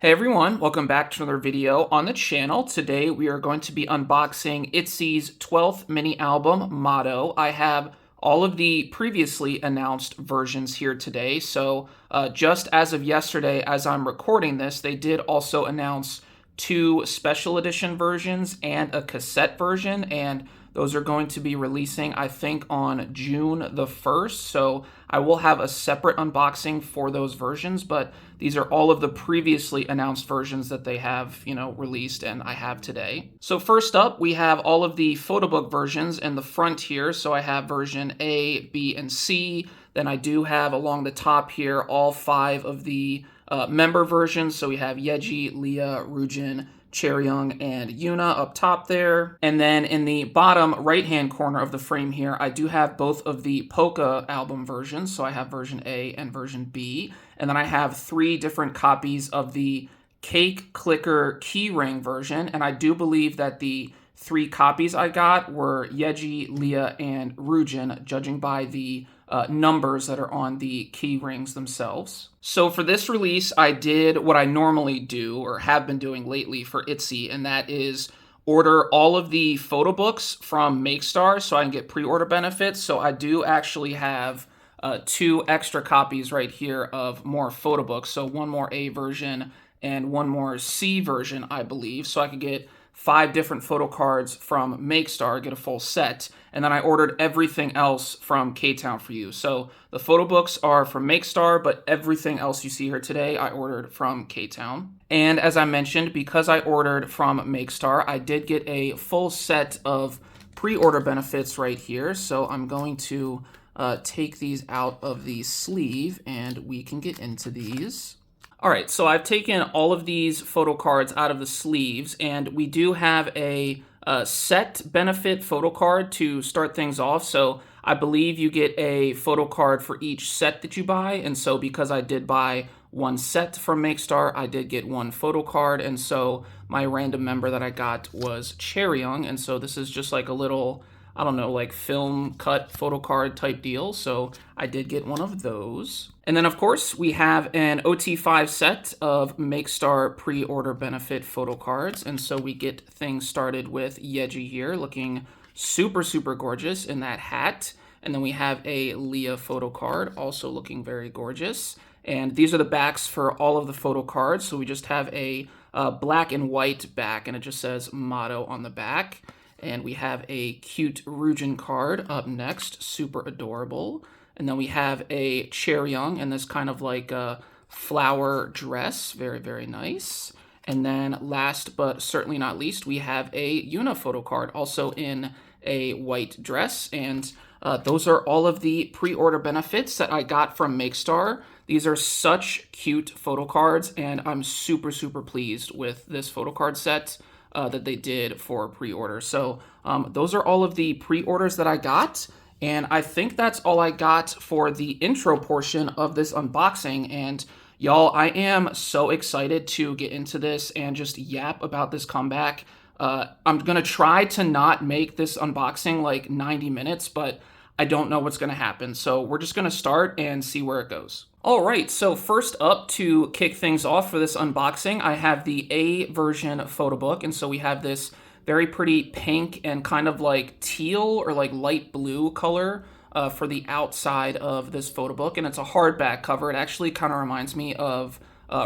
Hey everyone, welcome back to another video on the channel. Today we are going to be unboxing ITZY's 12th mini album, Motto. I have all of the previously announced versions here today, so just as of yesterday, as I'm recording this, they did also announce two special edition versions and a cassette version, and those are going to be releasing, I think, on June the 1st, so I will have a separate unboxing for those versions, but these are all of the previously announced versions that they have, released and I have today. So first up, we have all of the Photobook versions in the front here. So I have version A, B, and C. Then I do have along the top here all 5 of the member versions. So we have Yeji, Leah, Ryujin, Keyring, and Yuna up top there. And then in the bottom right-hand corner of the frame here, I do have both of the POCA album versions. So I have version A and version B. And then I have 3 different copies of the Cake Clicker Keyring version. And I do believe that the 3 copies I got were Yeji, Leah, and Ryujin, judging by the numbers that are on the key rings themselves. So for this release, I did what I normally do, or have been doing lately for ITZY, and that is order all of the photo books from Makestar so I can get pre-order benefits. So I do actually have 2 extra copies right here of more photo books. So 1 more A version and 1 more C version, I believe. So I could get 5 different photo cards from Makestar, get a full set, and then I ordered everything else from K-Town for you. So the photo books are from Makestar, but everything else you see here today, I ordered from K-Town. And as I mentioned, because I ordered from Makestar, I did get a full set of pre-order benefits right here. So I'm going to take these out of the sleeve, and we can get into these. All right, so I've taken all of these photo cards out of the sleeves, and we do have a set benefit photo card to start things off. So I believe you get a photo card for each set that you buy, and so because I did buy 1 set from Makestar, I did get 1 photo card, and so my random member that I got was Keyring, and so this is just like a little, I don't know, like film cut photo card type deal. So I did get 1 of those. And then of course we have an OT5 set of Makestar pre-order benefit photo cards. And so we get things started with Yeji here looking super, super gorgeous in that hat. And then we have a Leah photo card also looking very gorgeous. And these are the backs for all of the photo cards. So we just have a black and white back, and it just says Motto on the back. And we have a cute Ryujin card up next, super adorable. And then we have a Keyring in this kind of like a flower dress, very, very nice. And then last but certainly not least, we have a Yuna photo card, also in a white dress. And those are all of the pre-order benefits that I got from Makestar. These are such cute photo cards, and I'm super, super pleased with this photo card set that they did for pre-order. So those are all of the pre-orders that I got, and I think that's all I got for the intro portion of this unboxing. And y'all, I am so excited to get into this and just yap about this comeback. I'm gonna try to not make this unboxing like 90 minutes, but I don't know what's gonna happen. So we're just gonna start and see where it goes. All right, so first up to kick things off for this unboxing, I have the A version photo book. And so we have this very pretty pink and kind of like teal or like light blue color for the outside of this photo book. And it's a hardback cover. It actually kind of reminds me of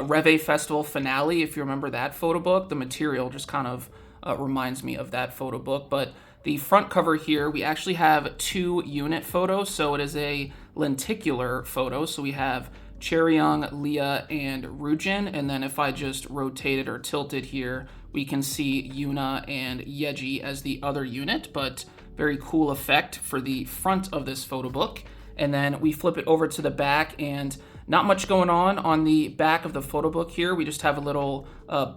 Reve Festival Finale, if you remember that photo book. The material just kind of reminds me of that photo book. But the front cover here, we actually have 2 unit photos, so it is a lenticular photo. So we have Keyring, Leah, and Ryujin, and then if I just rotate it or tilt it here, we can see Yuna and Yeji as the other unit, but very cool effect for the front of this photo book. And then we flip it over to the back, and not much going on the back of the photo book here. We just have a little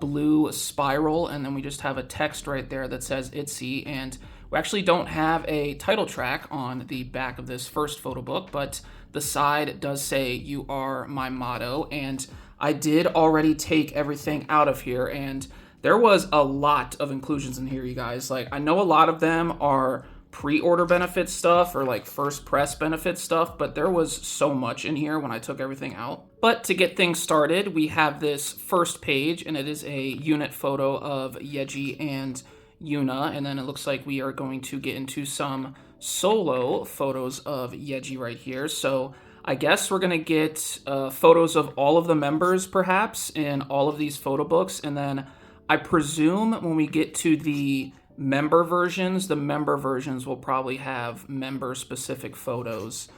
blue spiral, and then we just have a text right there that says ITZY, and we actually don't have a title track on the back of this first photo book, but the side does say "You Are My Motto," and I did already take everything out of here, and there was a lot of inclusions in here, you guys. Like, I know a lot of them are pre-order benefit stuff or like first press benefit stuff, but there was so much in here when I took everything out. But to get things started, we have this first page, and it is a unit photo of Yeji and Yuna, and then it looks like we are going to get into some solo photos of Yeji right here. So I guess we're going to get photos of all of the members, perhaps, in all of these photo books, and then I presume when we get to the member versions, the member versions will probably have member-specific photos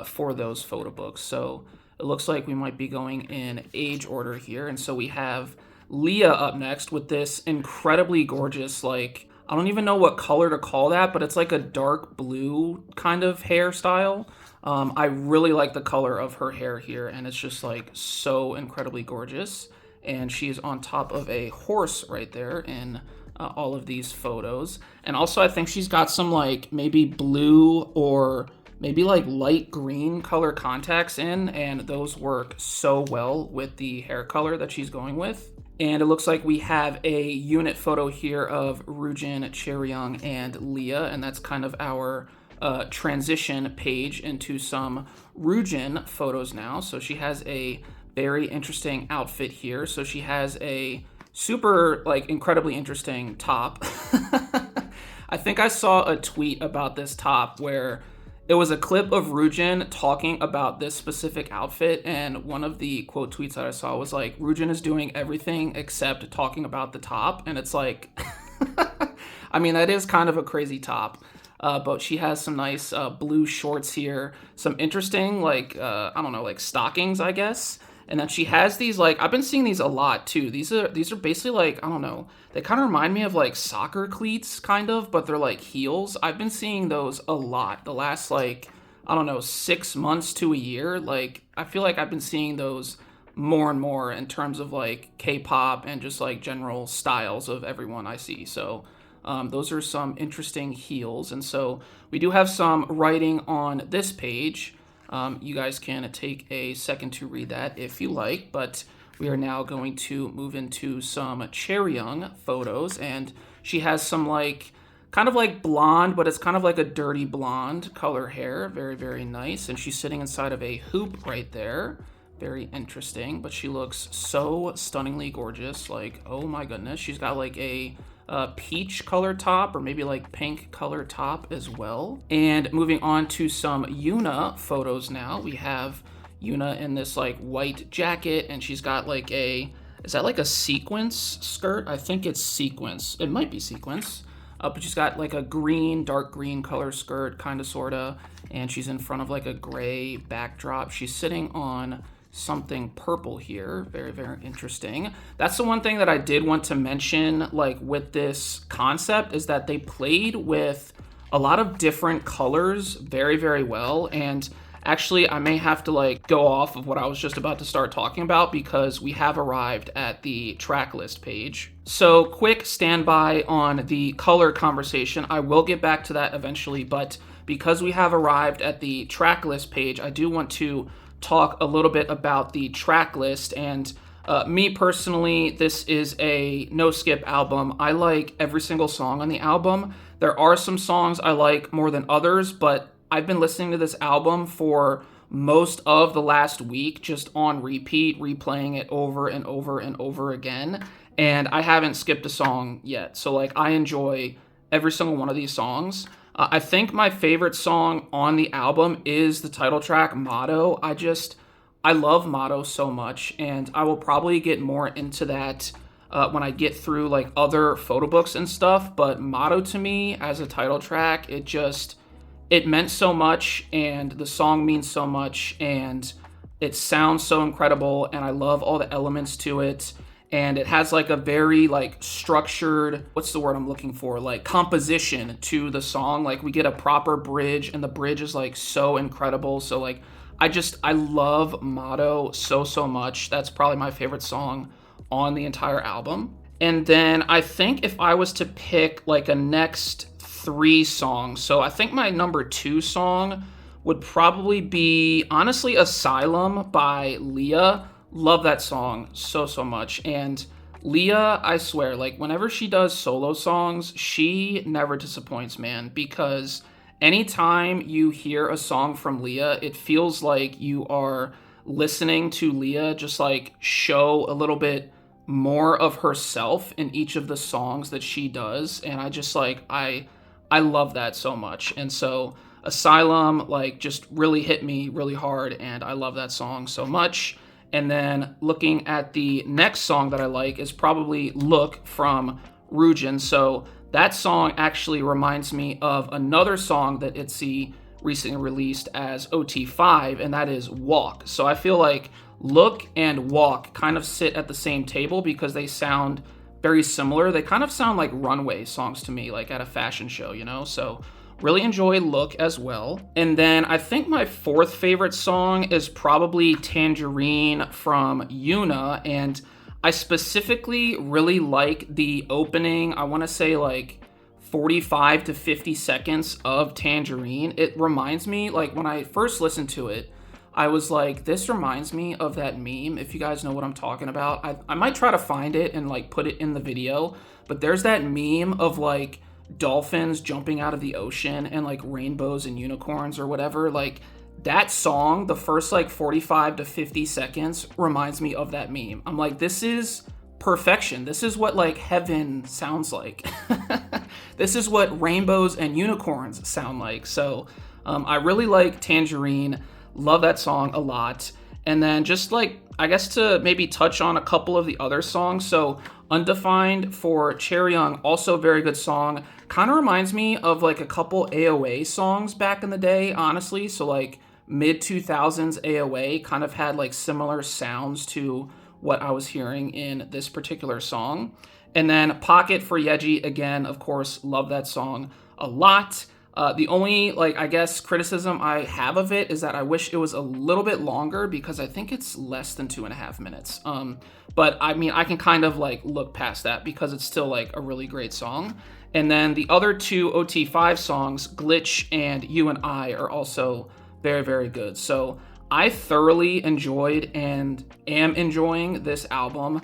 for those photo books. So it looks like we might be going in age order here. And so we have Leah up next with this incredibly gorgeous, like, I don't even know what color to call that, but it's like a dark blue kind of hairstyle. I really like the color of her hair here, and it's just like so incredibly gorgeous. And she's on top of a horse right there in all of these photos. And also I think she's got some like maybe blue or maybe like light green color contacts in, and those work so well with the hair color that she's going with. And it looks like we have a unit photo here of Ryujin, Keyring, and Leah, and that's kind of our transition page into some Ryujin photos now. So she has a very interesting outfit here. So she has a super, like, incredibly interesting top. I think I saw a tweet about this top where it was a clip of Ryujin talking about this specific outfit, and one of the quote tweets that I saw was like, Ryujin is doing everything except talking about the top, and it's like, I mean, that is kind of a crazy top. But she has some nice blue shorts here, some interesting, like, I don't know, like stockings, I guess. And then she has these, like, I've been seeing these a lot too. These are basically like, I don't know, they kind of remind me of like soccer cleats kind of, but they're like heels. I've been seeing those a lot the last, like, I don't know, 6 months to a year. Like, I feel like I've been seeing those more and more in terms of like K-pop and just like general styles of everyone I see. So those are some interesting heels. And so we do have some writing on this page. You guys can take a second to read that if you like, but we are now going to move into some Keyring photos, and she has some like kind of like blonde, but it's kind of like a dirty blonde color hair. Very, very nice. And she's sitting inside of a hoop right there. Very interesting, but she looks so stunningly gorgeous. Like, oh my goodness. She's got like a peach color top, or maybe like pink color top as well. And moving on to some Yuna photos now. We have Yuna in this like white jacket, and she's got like a, is that like a sequence skirt? I think it's sequence. It might be sequence. But she's got like a green, dark green color skirt, kind of, sort of, and she's in front of like a gray backdrop. She's sitting on something purple here. Very, very interesting. That's the one thing that I did want to mention, like, with this concept, is that they played with a lot of different colors very, very well. And actually, I may have to like go off of what I was just about to start talking about, because we have arrived at the track list page. So quick standby on the color conversation. I will get back to that eventually, but because we have arrived at the track list page, I do want to talk a little bit about the track list. And me personally, this is a no skip album. I like every single song on the album. There are some songs I like more than others, but I've been listening to this album for most of the last week, just on repeat, replaying it over and over and over again, and I haven't skipped a song yet. So like, I enjoy every single one of these songs. I think my favorite song on the album is the title track, Motto. I love Motto so much, and I will probably get more into that when I get through like other photo books and stuff. But Motto, to me, as a title track, it meant so much, and the song means so much, and it sounds so incredible, and I love all the elements to it. And it has like a very like structured, what's the word I'm looking for, like composition to the song. Like, we get a proper bridge, and the bridge is like so incredible. So like, I love Motto so much. That's probably my favorite song on the entire album. And then I think if I was to pick like a next 3 songs, so I think my number 2 song would probably be, honestly, Asylum by Leah. Love that song so much. And Leah, I swear, like whenever she does solo songs, she never disappoints, man, because anytime you hear a song from Leah, it feels like you are listening to Leah just like show a little bit more of herself in each of the songs that she does, and I just like I love that so much. And so Asylum like just really hit me really hard, and I love that song so much. And then looking at the next song that I like is probably Look from Ryujin. So that song actually reminds me of another song that ITZY recently released as OT5, and that is Walk. So I feel like Look and Walk kind of sit at the same table because they sound very similar. They kind of sound like runway songs to me, like at a fashion show, you know? So really enjoy Look as well. And then I think my fourth favorite song is probably Tangerine from Yuna, and I specifically really like the opening, I want to say like 45 to 50 seconds of Tangerine. It reminds me, like when I first listened to it, I was like, this reminds me of that meme, if you guys know what I'm talking about. I might try to find it and like put it in the video, but there's that meme of like dolphins jumping out of the ocean and like rainbows and unicorns or whatever. Like that song, the first like 45 to 50 seconds reminds me of that meme. I'm like, this is perfection. This is what like heaven sounds like. This is what rainbows and unicorns sound like. So I really like Tangerine. Love that song a lot. And then just like, I guess to maybe touch on a couple of the other songs. So Undefined for Chaeryeong, also very good song. Kind of reminds me of like a couple AOA songs back in the day, honestly. So like mid 2000s AOA kind of had like similar sounds to what I was hearing in this particular song. And then Pocket for Yeji, again, of course, love that song a lot. The only, like, I guess, criticism I have of it is that I wish it was a little bit longer because I think it's less than 2.5 minutes. But I mean, I can kind of like look past that because it's still like a really great song. And then the other two OT5 songs, Glitch and You and I, are also very, very good. So I thoroughly enjoyed and am enjoying this album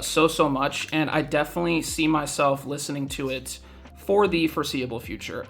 so much. And I definitely see myself listening to it for the foreseeable future.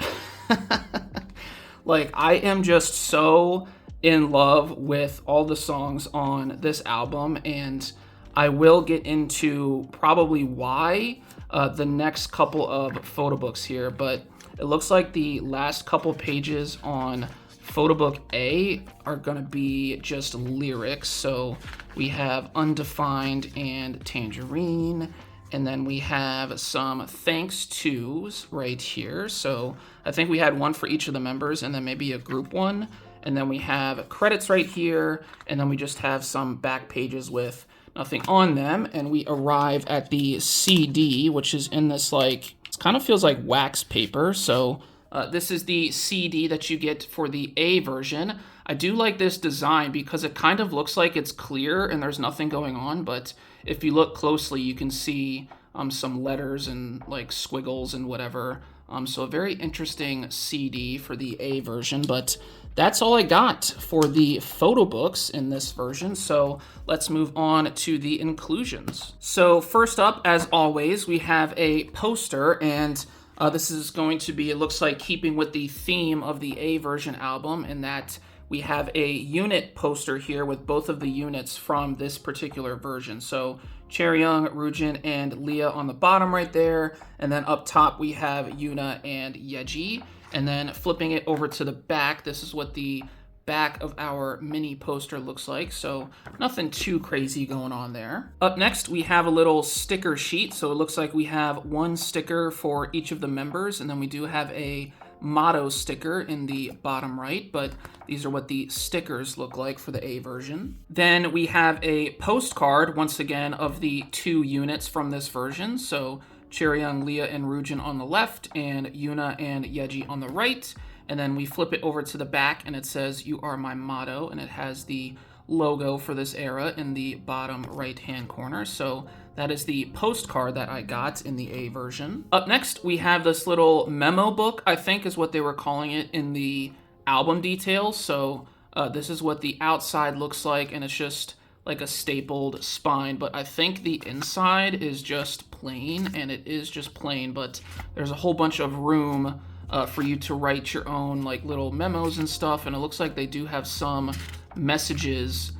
Like, I am just so in love with all the songs on this album, and I will get into probably why the next couple of photobooks here, but it looks like the last couple pages on Photobook A are gonna be just lyrics. So we have Undefined and Tangerine, and then we have some thanks tos right here. So I think we had one for each of the members and then maybe a group one. And then we have credits right here. And then we just have some back pages with nothing on them. And we arrive at the CD, which is in this like, it kind of feels like wax paper. So this is the CD that you get for the A version. I do like this design because it kind of looks like it's clear and there's nothing going on, but if you look closely, you can see some letters and like squiggles and whatever. So a very interesting CD for the A version, but that's all I got for the photo books in this version. So let's move on to the inclusions. So first up, as always, we have a poster, and this is going to be, it looks like, keeping with the theme of the A version album, in that we have a unit poster here with both of the units from this particular version. So Chaeryeong, Ryujin, and Leah on the bottom right there. And then up top, we have Yuna and Yeji. And then flipping it over to the back, this is what the back of our mini poster looks like. So nothing too crazy going on there. Up next, we have a little sticker sheet. So it looks like we have one sticker for each of the members. And then we do have a motto sticker in the bottom right, but these are what the stickers look like for the A version. Then we have a postcard, once again, of the two units from this version. So Chaeryeong, Leah, and Ryujin on the left, and Yuna and Yeji on the right. And then we flip it over to the back, and it says, "You are my motto," and it has the logo for this era in the bottom right-hand corner. So that is the postcard that I got in the A version. Up next, we have this little memo book, I think is what they were calling it in the album details. So this is what the outside looks like, and it's just like a stapled spine, but I think the inside is just plain, and it is just plain, but there's a whole bunch of room for you to write your own like little memos and stuff, and it looks like they do have some messages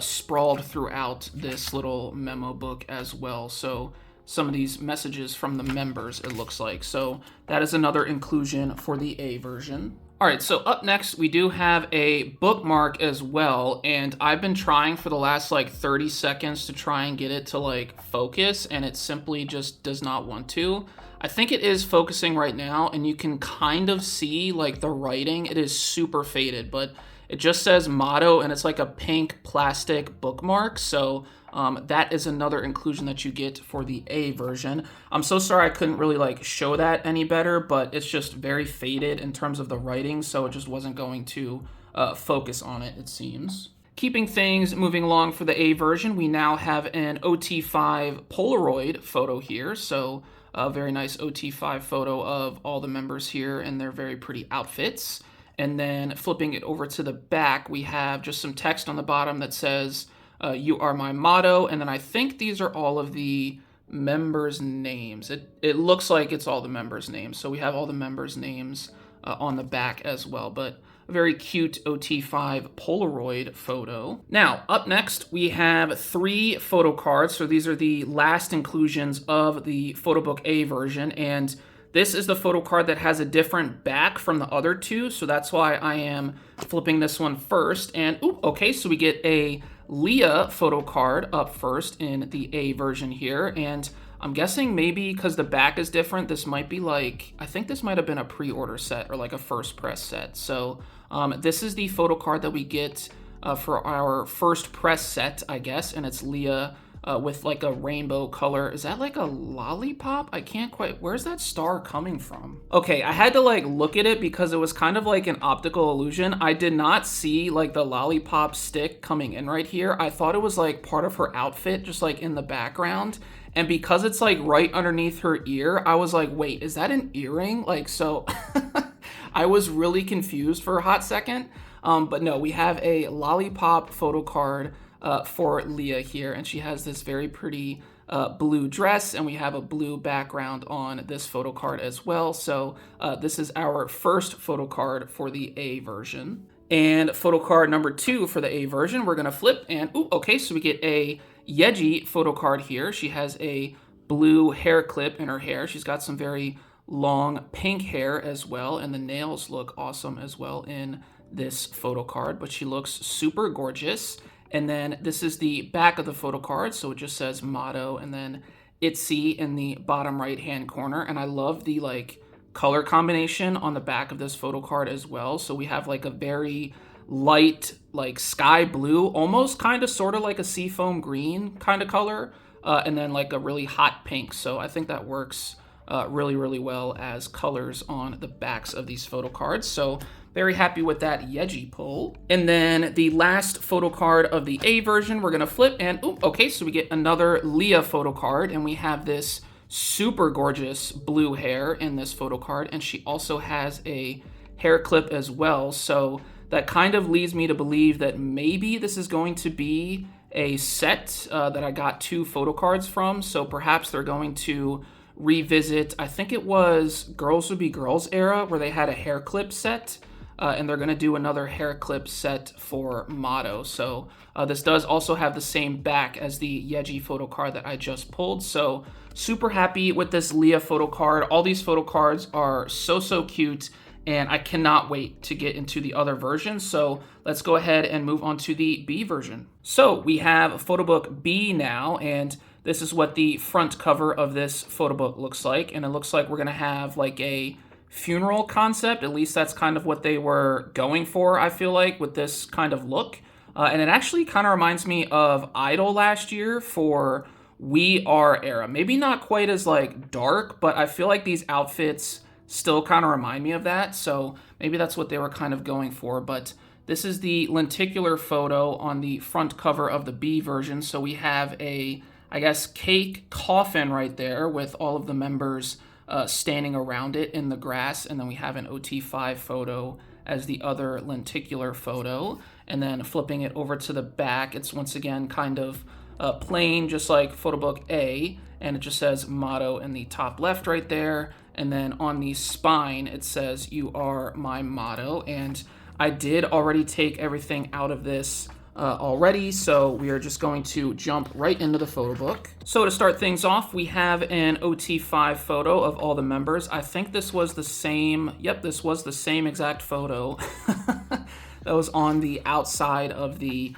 sprawled throughout this little memo book as well. So some of these messages from the members, it looks like. So that is another inclusion for the A version. All right, so up next, we do have a bookmark as well, and I've been trying for the last like 30 seconds to try and get it to like focus, and it simply just does not want to. I think it is focusing right now, and you can kind of see like the writing. It is super faded, but it just says motto, and it's like a pink plastic bookmark, so that is another inclusion that you get for the A version. I'm so sorry I couldn't really like show that any better, but it's just very faded in terms of the writing, so it just wasn't going to focus on it, it seems. Keeping things moving along for the A version, we now have an OT5 Polaroid photo here, so a very nice OT5 photo of all the members here in their very pretty outfits. And then flipping it over to the back, we have just some text on the bottom that says, you are my motto, and then I think these are all of the members' names. It looks like it's all the members' names, so we have all the members' names on the back as well, but a very cute OT5 Polaroid photo. Now, up next, we have 3 photo cards, so these are the last inclusions of the Photobook A version, and this is the photo card that has a different back from the other 2, so that's why I am flipping this one first. And, okay, so we get a Leah photo card up first in the A version here, and I'm guessing maybe because the back is different, this might be like, I think this might have been a pre-order set or like a first press set. So this is the photo card that we get for our first press set, I guess, and it's Leah with like a rainbow color. Is that like a lollipop? I can't quite, where's that star coming from? Okay, I had to like look at it because it was kind of like an optical illusion. I did not see like the lollipop stick coming in right here. I thought it was like part of her outfit, just like in the background. And because it's like right underneath her ear, I was like, wait, is that an earring? Like, so I was really confused for a hot second. But no, we have a lollipop photo card for Leah here, and she has this very pretty blue dress, and we have a blue background on this photo card as well. So this is our first photo card for the A version. And photo card number 2 for the A version, we're gonna flip, and okay, so we get a Yeji photo card here. She has a blue hair clip in her hair. She's got some very long pink hair as well, and the nails look awesome as well in this photo card, but she looks super gorgeous. And then this is the back of the photo card, so it just says motto and then ITZY in the bottom right hand corner. And I love the like color combination on the back of this photo card as well. So we have like a very light like sky blue, almost kind of sort of like a seafoam green kind of color, and then like a really hot pink. So I think that works really, really well as colors on the backs of these photo cards. So very happy with that Yeji pull. And then the last photo card of the A version, we're gonna flip, and okay, so we get another Leah photo card, and we have this super gorgeous blue hair in this photo card, and she also has a hair clip as well. So that kind of leads me to believe that maybe this is going to be a set that I got 2 photo cards from. So perhaps they're going to revisit, I think it was Girls Would Be Girls era, where they had a hair clip set. And they're going to do another hair clip set for motto. So this does also have the same back as the Yeji photo card that I just pulled. So super happy with this Leah photo card. All these photo cards are so cute, and I cannot wait to get into the other versions. So let's go ahead and move on to the B version. So we have Photobook B now, and this is what the front cover of this photobook looks like. And it looks like we're going to have like a funeral concept. At least that's kind of what they were going for, I feel like, with this kind of look. And it actually kind of reminds me of Idol last year for We Are era. Maybe not quite as like dark, but I feel like these outfits still kind of remind me of that. So maybe that's what they were kind of going for. But this is the lenticular photo on the front cover of the B version. So we have a, I guess, cake coffin right there with all of the members standing around it in the grass, and then we have an OT5 photo as the other lenticular photo. And then flipping it over to the back, it's once again kind of plain, just like Photobook A, and it just says motto in the top left right there. And then on the spine, it says, "You are my motto." And I did already take everything out of this already, so we are just going to jump right into the photo book. So to start things off, we have an OT5 photo of all the members. I think this was the same, yep, this was the same exact photo that was on the outside of the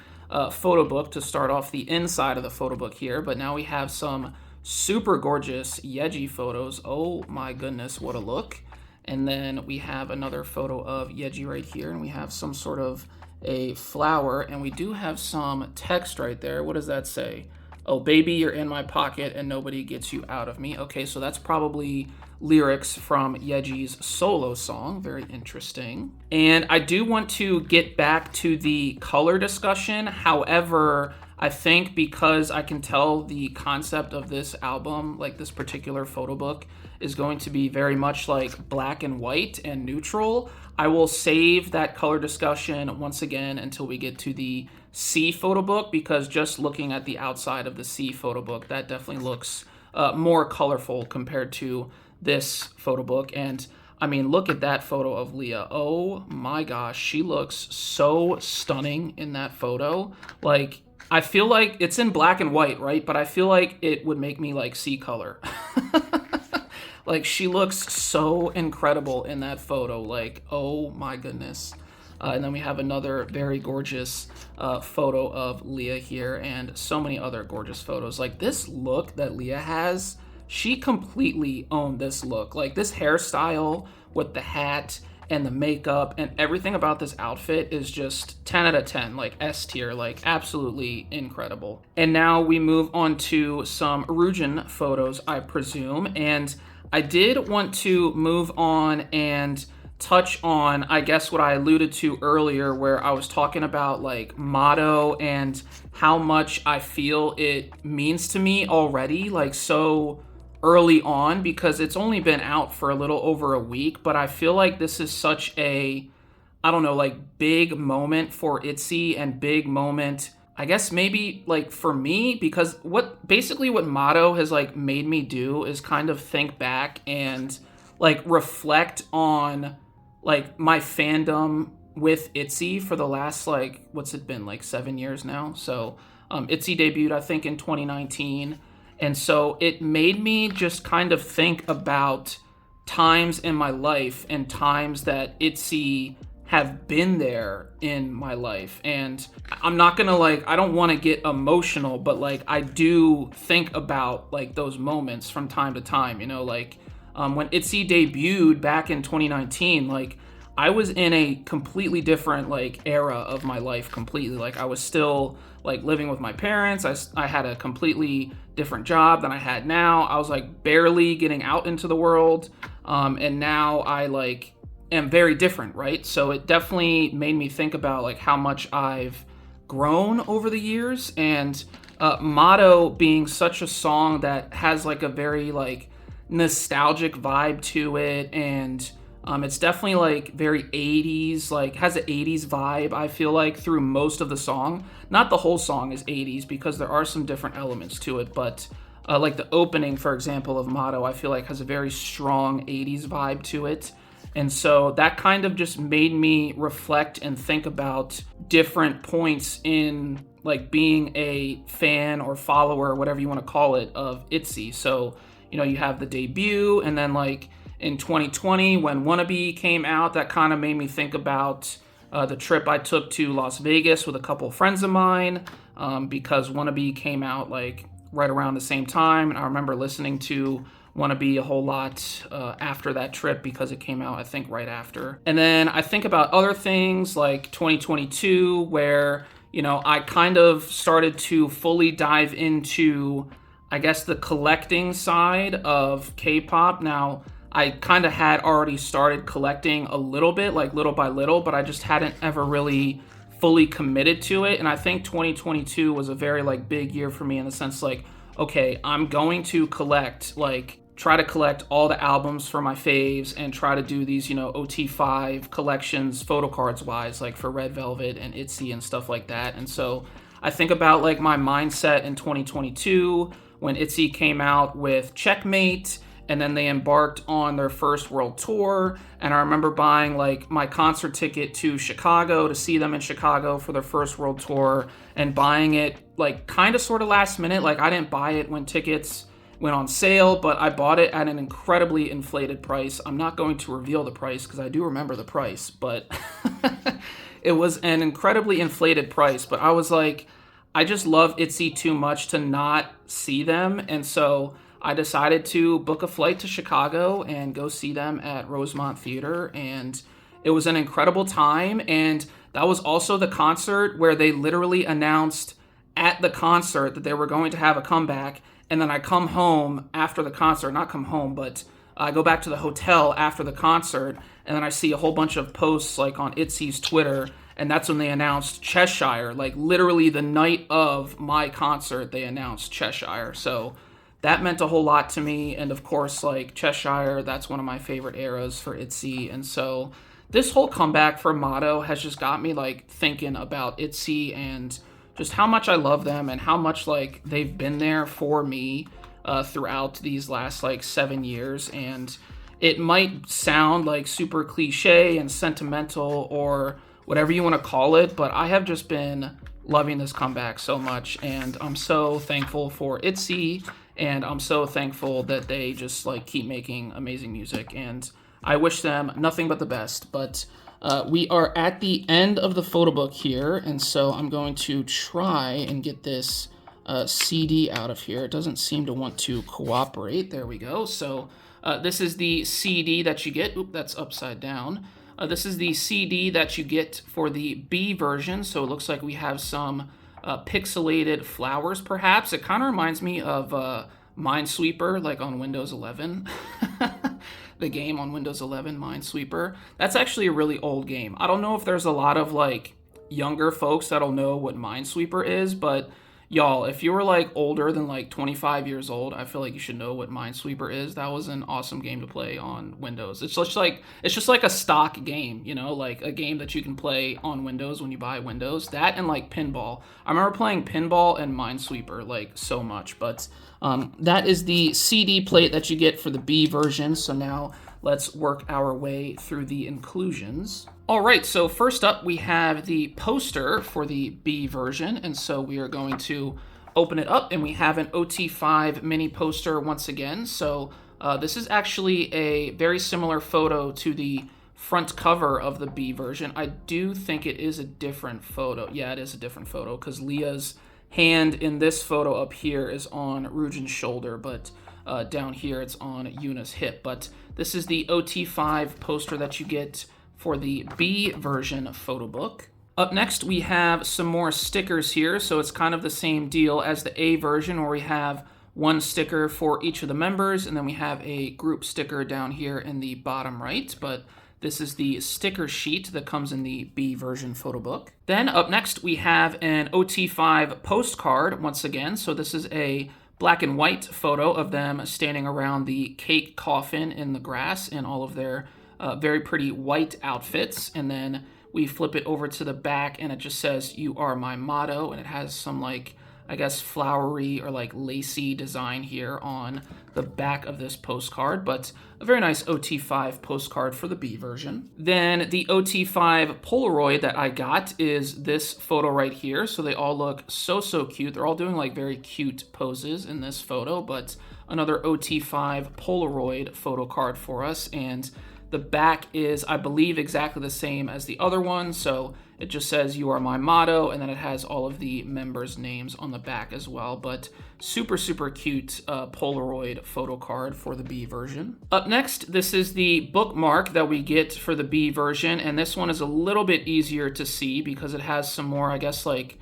photo book to start off the inside of the photo book here. But now we have some super gorgeous Yeji photos. Oh my goodness, what a look. And then we have another photo of Yeji right here, and we have some sort of a flower, and we do have some text right there. What does that say? "Oh baby, you're in my pocket and nobody gets you out of me." Okay, so that's probably lyrics from Yeji's solo song. Very interesting. And I do want to get back to the color discussion. However, I think because I can tell the concept of this album, like this particular photo book, is going to be very much like black and white and neutral, I will save that color discussion once again until we get to the C photo book, because just looking at the outside of the C photo book, that definitely looks more colorful compared to this photo book. And I mean, look at that photo of Leah. Oh my gosh, she looks so stunning in that photo. Like, I feel like it's in black and white, right? But I feel like it would make me like see color. Like, she looks so incredible in that photo. Like, oh my goodness. And then we have another very gorgeous photo of Leah here, and so many other gorgeous photos. Like, this look that Leah has, she completely owned this look. Like, this hairstyle with the hat and the makeup and everything about this outfit is just 10 out of 10, like S tier, like absolutely incredible. And now we move on to some Ryujin photos, I presume. And I did want to move on and touch on, I guess, what I alluded to earlier, where I was talking about like motto and how much I feel it means to me already, like so early on, because it's only been out for a little over a week. But I feel like this is such a, I don't know, like big moment for ITZY, and big moment, I guess maybe like for me, because what motto has like made me do is kind of think back and like reflect on like my fandom with ITZY for the last, like, what's it been, like 7 years now? So ITZY debuted, I think, in 2019. And so it made me just kind of think about times in my life and times that ITZY have been there in my life. And I'm not gonna, like, I don't want to get emotional, but like I do think about like those moments from time to time, you know, like when ITZY debuted back in 2019, like I was in a completely different like era of my life completely. Like I was still like living with my parents. I had a completely different job than I had now. I was like barely getting out into the world. And now I like am very different, right? So it definitely made me think about like how much I've grown over the years. And Motto being such a song that has like a very like nostalgic vibe to it, and it's definitely like very 80s, like has an 80s vibe, I feel like, through most of the song. Not the whole song is 80s, because there are some different elements to it, but like the opening, for example, of Motto, I feel like has a very strong 80s vibe to it. And so that kind of just made me reflect and think about different points in like being a fan or follower, whatever you want to call it, of ITZY. So, you know, you have the debut, and then like in 2020 when Wannabe came out, that kind of made me think about the trip I took to Las Vegas with a couple of friends of mine, because Wannabe came out like right around the same time. And I remember listening to Wannabe a whole lot after that trip, because it came out, I think, right after. And then I think about other things like 2022, where, you know, I kind of started to fully dive into, I guess, the collecting side of K-pop. Now, I kind of had already started collecting a little bit, like little by little, but I just hadn't ever really fully committed to it. And I think 2022 was a very like big year for me, in the sense like, okay, I'm going to collect like try to collect all the albums for my faves and try to do these, OT5 collections, photo cards wise, like for Red Velvet and ITZY and stuff like that. And so I think about like my mindset in 2022 when ITZY came out with Checkmate, and then they embarked on their first world tour. And I remember buying like my concert ticket to Chicago to see them in Chicago for their first world tour, and buying it like kind of sort of last minute. Like I didn't buy it when tickets went on sale, but I bought it at an incredibly inflated price. I'm not going to reveal the price because I do remember the price, but it was an incredibly inflated price. But I was like, I just love ITZY too much to not see them. And so I decided to book a flight to Chicago and go see them at Rosemont Theater. And it was an incredible time. And that was also the concert where they literally announced at the concert that they were going to have a comeback. And then I come home after the concert, not come home, but I go back to the hotel after the concert, and then I see a whole bunch of posts like on ITZY's Twitter, and that's when they announced Cheshire. Like literally the night of my concert, they announced Cheshire. So that meant a whole lot to me. And of course, like Cheshire, that's one of my favorite eras for ITZY. And so this whole comeback for Motto has just got me like thinking about ITZY and just how much I love them and how much like they've been there for me throughout these last like 7 years. And it might sound like super cliche and sentimental or whatever you want to call it, but I have just been loving this comeback so much, and I'm so thankful for ITZY, and I'm so thankful that they just like keep making amazing music, and I wish them nothing but the best. But we are at the end of the photo book here, and so I'm going to try and get this CD out of here. It doesn't seem to want to cooperate. There we go. So this is the CD that you get. Oop, that's upside down. This is the CD that you get for the B version. So it looks like we have some pixelated flowers, perhaps. It kind of reminds me of Minesweeper, like on Windows 11. The game on Windows 11, Minesweeper. That's actually a really old game. I don't know if there's a lot of like younger folks that'll know what Minesweeper is, but y'all, if you were like older than like 25 years old, I feel like you should know what Minesweeper is. That was an awesome game to play on Windows. It's just like a stock game, like a game that you can play on Windows when you buy Windows. That and like pinball. I remember playing pinball and Minesweeper like so much, but that is the CD plate that you get for the B version. So now let's work our way through the inclusions. All right, so first up we have the poster for the B version, and so we are going to open it up, and we have an OT5 mini poster once again. So this is actually a very similar photo to the front cover of the B version. I do think it is a different photo. Yeah, it is a different photo because Leah's hand in this photo up here is on Ryujin's shoulder, but down here it's on Yuna's hip. But this is the OT5 poster that you get for the B version photo book. Up next, we have some more stickers here. So it's kind of the same deal as the A version, where we have one sticker for each of the members, and then we have a group sticker down here in the bottom right. But this is the sticker sheet that comes in the B version photo book. Then up next, we have an OT5 postcard once again. So this is a black and white photo of them standing around the cake coffin in the grass in all of their very pretty white outfits. And then we flip it over to the back, and it just says, "You are my motto," and it has some like, I guess, flowery or like lacy design here on the back of this postcard, but a very nice OT5 postcard for the B version. Then the OT5 Polaroid that I got is this photo right here. So they all look so cute. They're all doing like very cute poses in this photo, but another OT5 Polaroid photo card for us. And the back is, I believe, exactly the same as the other one. So it just says, "You are my motto," and then it has all of the members' names on the back as well. But super cute Polaroid photo card for the B version. Up next, this is the bookmark that we get for the B version. And this one is a little bit easier to see because it has some more, I guess, like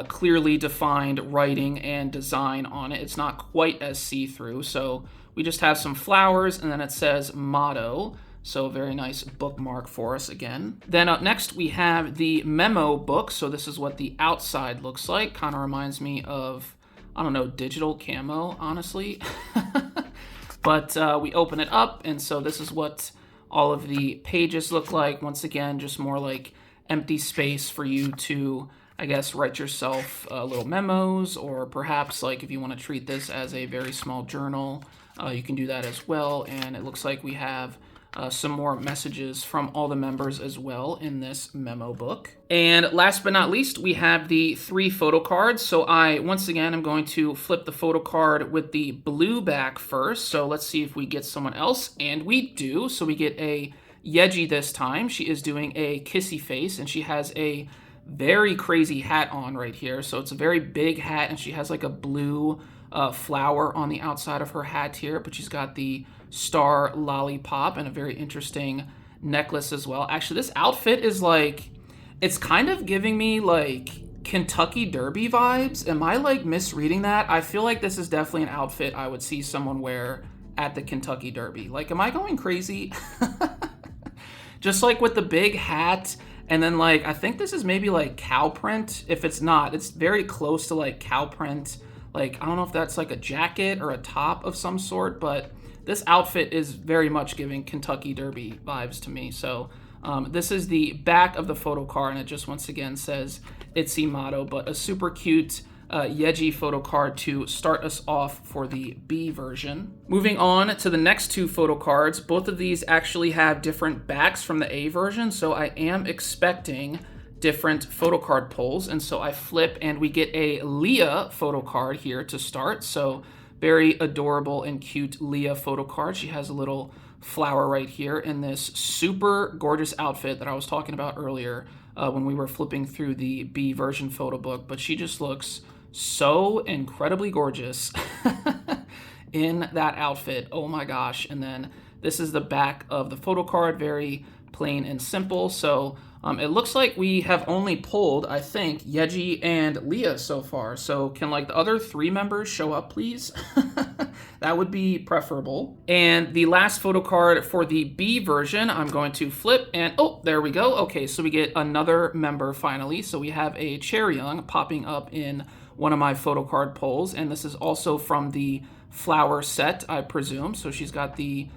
clearly defined writing and design on it. It's not quite as see-through. So we just have some flowers, and then it says motto. So very nice bookmark for us again. Then up next, we have the memo book. So this is what the outside looks like. Kind of reminds me of, I don't know, digital camo, honestly. But we open it up, and so this is what all of the pages look like. Once again, just more like empty space for you to, I guess, write yourself little memos, or perhaps like if you want to treat this as a very small journal, you can do that as well. And it looks like we have some more messages from all the members as well in this memo book. And last but not least, we have the 3 photo cards. So I, once again, am going to flip the photo card with the blue back first. So let's see if we get someone else. And we do. So we get a Yeji this time. She is doing a kissy face, and she has a very crazy hat on right here. So it's a very big hat, and she has like a blue flower on the outside of her hat here, but she's got the star lollipop and a very interesting necklace as well. Actually, this outfit is like, it's kind of giving me like Kentucky Derby vibes. Am I like misreading that? I feel like this is definitely an outfit I would see someone wear at the Kentucky Derby. Like, am I going crazy? Just like with the big hat, and then like, I think this is maybe like cow print. If it's not, it's very close to like cow print. Like, I don't know if that's like a jacket or a top of some sort, but this outfit is very much giving Kentucky Derby vibes to me. So this is the back of the photo card, and it just once again says ITZY motto, but a super cute Yeji photo card to start us off for the B version. Moving on to the next 2 photo cards, both of these actually have different backs from the A version, so I am expecting different photo card pulls. And so I flip, and we get a Leah photo card here to start. So very adorable and cute Leah photo card. She has a little flower right here in this super gorgeous outfit that I was talking about earlier when we were flipping through the B version photo book. But she just looks so incredibly gorgeous in that outfit. Oh my gosh. And then this is the back of the photo card, very plain and simple. So it looks like we have only pulled, I think, Yeji and Leah so far. So can like the other 3 members show up, please? That would be preferable. And the last photo card for the B version, I'm going to flip, and oh, there we go. Okay, so we get another member finally. So we have a Chaeryeong popping up in one of my photo card pulls, and this is also from the flower set, I presume. So she's got the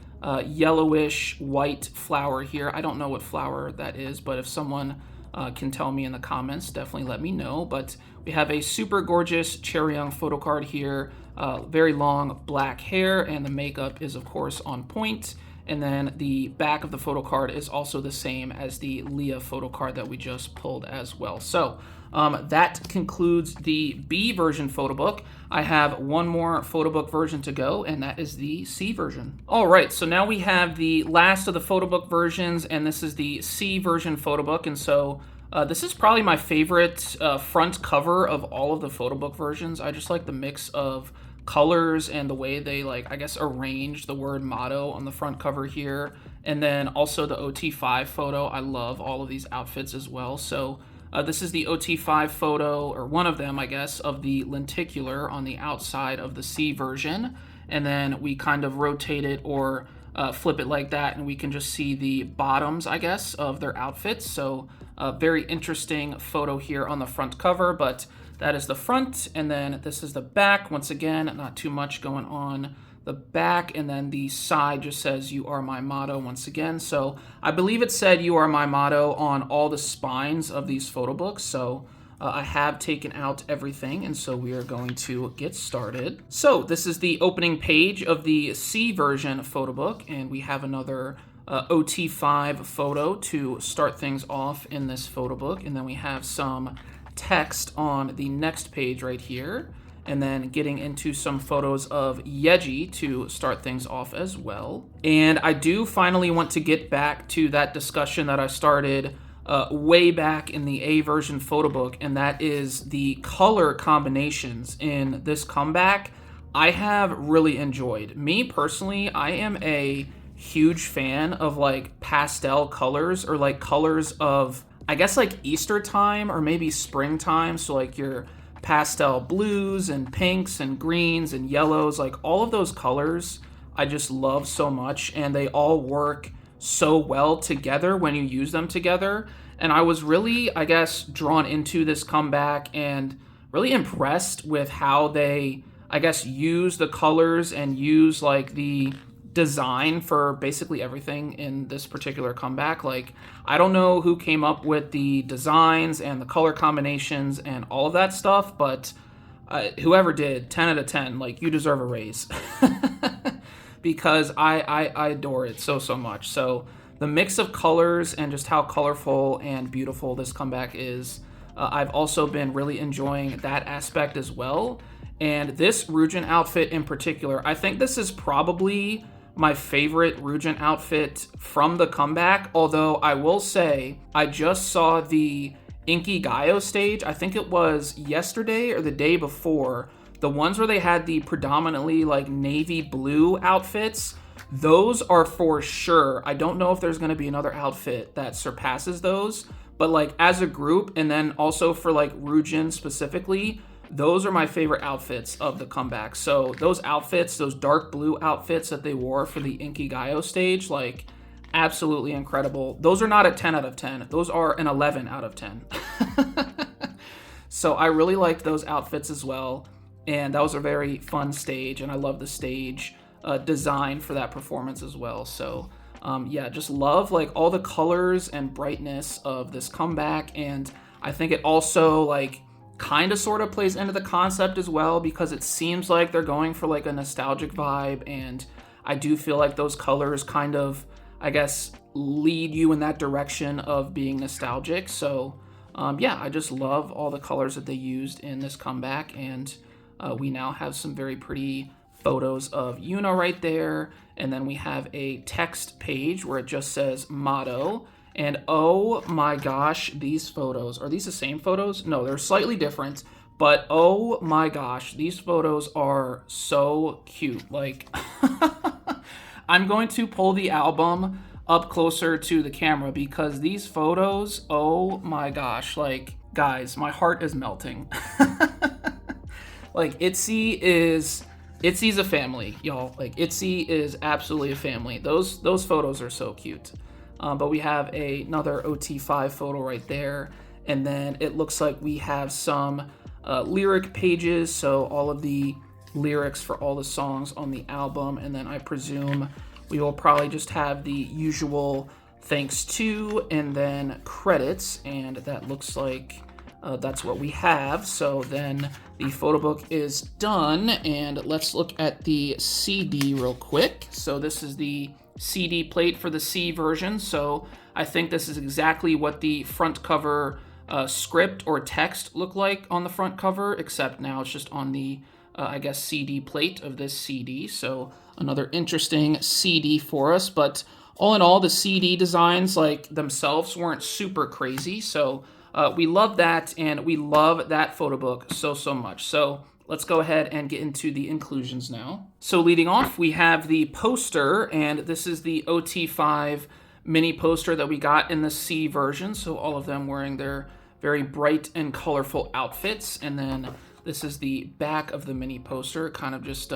yellowish white flower here. I don't know what flower that is, but if someone can tell me in the comments, definitely let me know. But we have a super gorgeous Chaeryeong photo card here, very long black hair, and the makeup is of course on point. And then the back of the photo card is also the same as the Leah photo card that we just pulled as well. So that concludes the B version photo book. I have one more Photobook version to go, and that is the C version. All right, so now we have the last of the Photobook versions, and this is the C version Photobook. And so this is probably my favorite front cover of all of the Photobook versions. I just like the mix of colors and the way they, like, I guess, arrange the word motto on the front cover here. And then also the OT5 photo. I love all of these outfits as well. So this is the OT5 photo, or one of them, I guess, of the lenticular on the outside of the C version. And then we kind of rotate it or flip it like that, and we can just see the bottoms, I guess, of their outfits. So a very interesting photo here on the front cover, but that is the front, and then this is the back. Once again, not too much going on the back, and then the side just says "You are my motto" once again. So I believe it said "You are my motto" on all the spines of these photo books. So I have taken out everything, and so we are going to get started. So this is the opening page of the C version photo book, and we have another OT5 photo to start things off in this photo book, and then we have some text on the next page right here, and then getting into some photos of Yeji to start things off as well. And I do finally want to get back to that discussion that I started way back in the A version photo book, and that is the color combinations in this comeback. I have really enjoyed. Me personally, I am a huge fan of like pastel colors, or like colors of, I guess, like Easter time or maybe springtime. So like your pastel blues and pinks and greens and yellows, like all of those colors I just love so much, and they all work so well together when you use them together. And I was really, I guess, drawn into this comeback and really impressed with how they I guess, use the colors and use like the design for basically everything in this particular comeback. Like, I don't know who came up with the designs and the color combinations and all of that stuff, but whoever did, 10 out of 10, like, you deserve a raise. Because I adore it so much. So the mix of colors and just how colorful and beautiful this comeback is, I've also been really enjoying that aspect as well. And this Ryujin outfit in particular, I think this is probably my favorite Ryujin outfit from the comeback. Although I will say, I just saw the Inkigayo stage, I think it was yesterday or the day before, the ones where they had the predominantly like navy blue outfits. Those are for sure. I don't know if there's going to be another outfit that surpasses those, but like as a group, and then also for like Ryujin specifically, those are my favorite outfits of the comeback. So those outfits, those dark blue outfits that they wore for the Inkigayo stage, like, absolutely incredible. Those are not a 10 out of 10. Those are an 11 out of 10. So I really liked those outfits as well. And that was a very fun stage. And I love the stage design for that performance as well. So yeah, just love like all the colors and brightness of this comeback. And I think it also like kind of sort of plays into the concept as well, because it seems like they're going for like a nostalgic vibe. And I do feel like those colors kind of, I guess, lead you in that direction of being nostalgic. So yeah, I just love all the colors that they used in this comeback. And we now have some very pretty photos of Yuna right there. And then we have a text page where it just says motto. And oh my gosh, these photos, are these the same photos? No, they're slightly different. But oh my gosh, these photos are so cute. Like, I'm going to pull the album up closer to the camera because these photos, oh my gosh, like, guys, my heart is melting. Like, ITZY's a family, y'all. Like, ITZY is absolutely a family. Those photos are so cute. But we have another OT5 photo right there. And then it looks like we have some lyric pages. So all of the lyrics for all the songs on the album. And then I presume we will probably just have the usual thanks to and then credits. And that looks like that's what we have. So then the photo book is done. And let's look at the CD real quick. So this is the CD plate for the C version. So I think this is exactly what the front cover script or text look like on the front cover, except now it's just on the, I guess, CD plate of this CD. So another interesting CD for us. But all in all, the CD designs like themselves weren't super crazy. So we love that, and we love that photo book so much. So let's go ahead and get into the inclusions now. So leading off, we have the poster, and this is the OT5 mini poster that we got in the C version. So all of them wearing their very bright and colorful outfits. And then this is the back of the mini poster, kind of just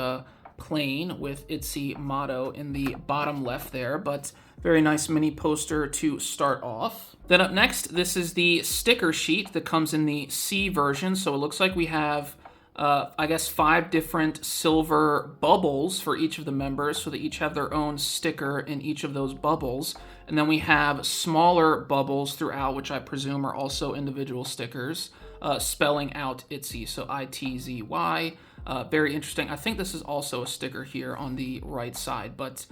plain with ITZY motto in the bottom left there, but very nice mini poster to start off. Then up next, this is the sticker sheet that comes in the C version. So it looks like we have I guess 5 different silver bubbles for each of the members, so they each have their own sticker in each of those bubbles. And then we have smaller bubbles throughout, which I presume are also individual stickers, spelling out ITZY, so ITZY. Very interesting. I think this is also a sticker here on the right side, but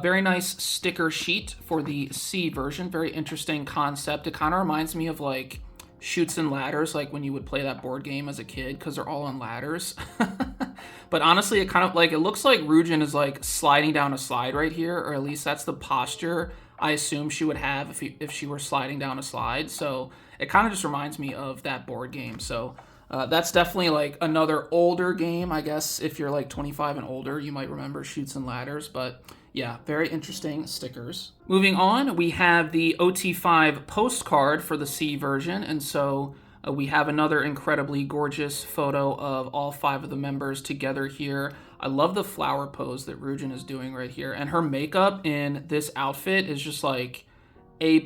very nice sticker sheet for the C version. Very interesting concept. It kind of reminds me of like Chutes and Ladders, like when you would play that board game as a kid, because they're all on ladders. But honestly, it kind of like, it looks like Ryujin is like sliding down a slide right here, or at least that's the posture I assume she would have if she were sliding down a slide. So it kind of just reminds me of that board game. So that's definitely like another older game, I guess. If you're like 25 and older, you might remember Chutes and Ladders, but yeah, very interesting stickers. Moving on, we have the OT5 postcard for the C version, and so we have another incredibly gorgeous photo of all 5 of the members together here. I love the flower pose that Ryujin is doing right here, and her makeup in this outfit is just like A++++.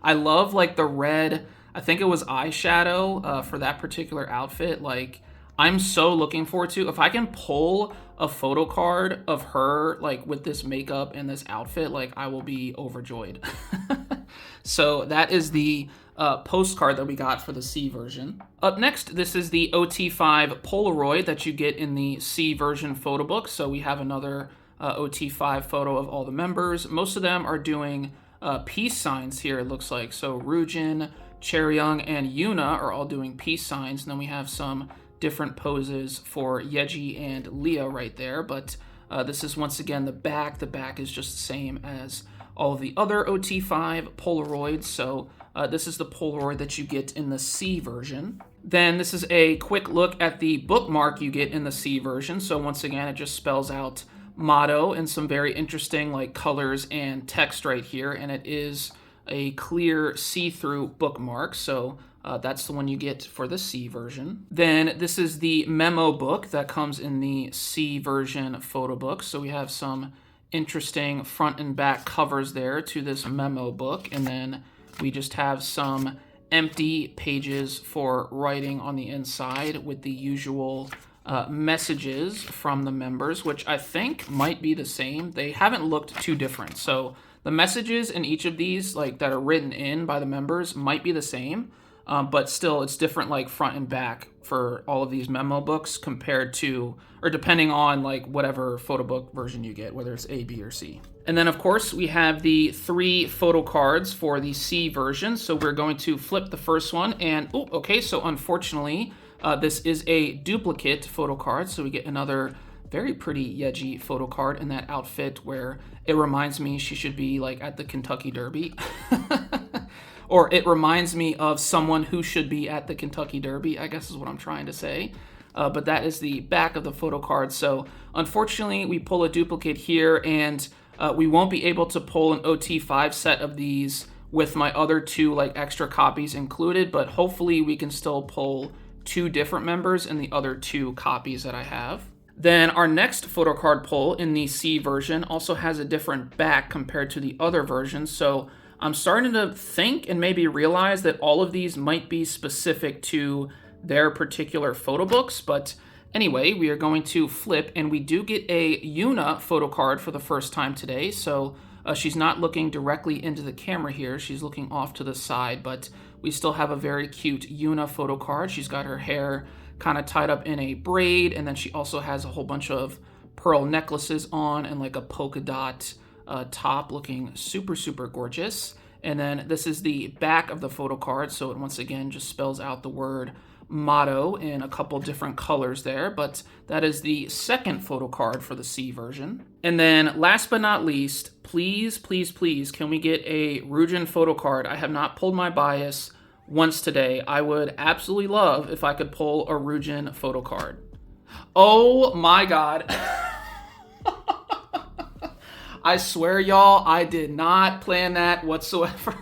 I love like the red, I think it was eyeshadow for that particular outfit. Like, I'm so looking forward to, if I can pull a photo card of her like with this makeup and this outfit, like I will be overjoyed. So that is the postcard that we got for the C version. Up next, this is the OT5 Polaroid that you get in the C version photo book. So we have another OT5 photo of all the members. Most of them are doing peace signs here, it looks like. So Ryujin, Chaeryeong, and Yuna are all doing peace signs. And then we have some different poses for Yeji and Leah right there. But this is once again the back. The back is just the same as all of the other OT5 Polaroids. So this is the Polaroid that you get in the C version. Then this is a quick look at the bookmark you get in the C version. So once again, it just spells out motto and some very interesting like colors and text right here. And it is a clear see-through bookmark. So that's the one you get for the C version. Then this is the memo book that comes in the C version photo book. So we have some interesting front and back covers there to this memo book. And then we just have some empty pages for writing on the inside with the usual messages from the members, which I think might be the same. They haven't looked too different. So the messages in each of these, like that are written in by the members, might be the same, but still it's different, like front and back for all of these memo books compared to, or depending on like whatever photo book version you get, whether it's A, B, or C. And then of course we have the 3 photo cards for the C version. So we're going to flip the first one, and oh, okay, so unfortunately this is a duplicate photo card. So we get another very pretty Yeji photo card in that outfit where it reminds me she should be like at the Kentucky Derby. Or it reminds me of someone who should be at the Kentucky Derby, I guess is what I'm trying to say. But that is the back of the photo card. So unfortunately, we pull a duplicate here, and we won't be able to pull an OT5 set of these with my other 2 like extra copies included, but hopefully we can still pull 2 different members in the other 2 copies that I have. Then our next photo card pull in the C version also has a different back compared to the other versions. So I'm starting to think and maybe realize that all of these might be specific to their particular photo books. But anyway, we are going to flip, and we do get a Yuna photo card for the first time today. So she's not looking directly into the camera here. She's looking off to the side, but we still have a very cute Yuna photo card. She's got her hair kind of tied up in a braid, and then she also has a whole bunch of pearl necklaces on and like a polka dot top, looking super, super gorgeous. And then this is the back of the photo card. So it once again just spells out the word motto in a couple different colors there, but that is the second photo card for the C version. And then last but not least, please, please, please, can we get a Ryujin photo card? I have not pulled my bias once today. I would absolutely love if I could pull a Ryujin photo card. Oh my God. I swear, y'all, I did not plan that whatsoever.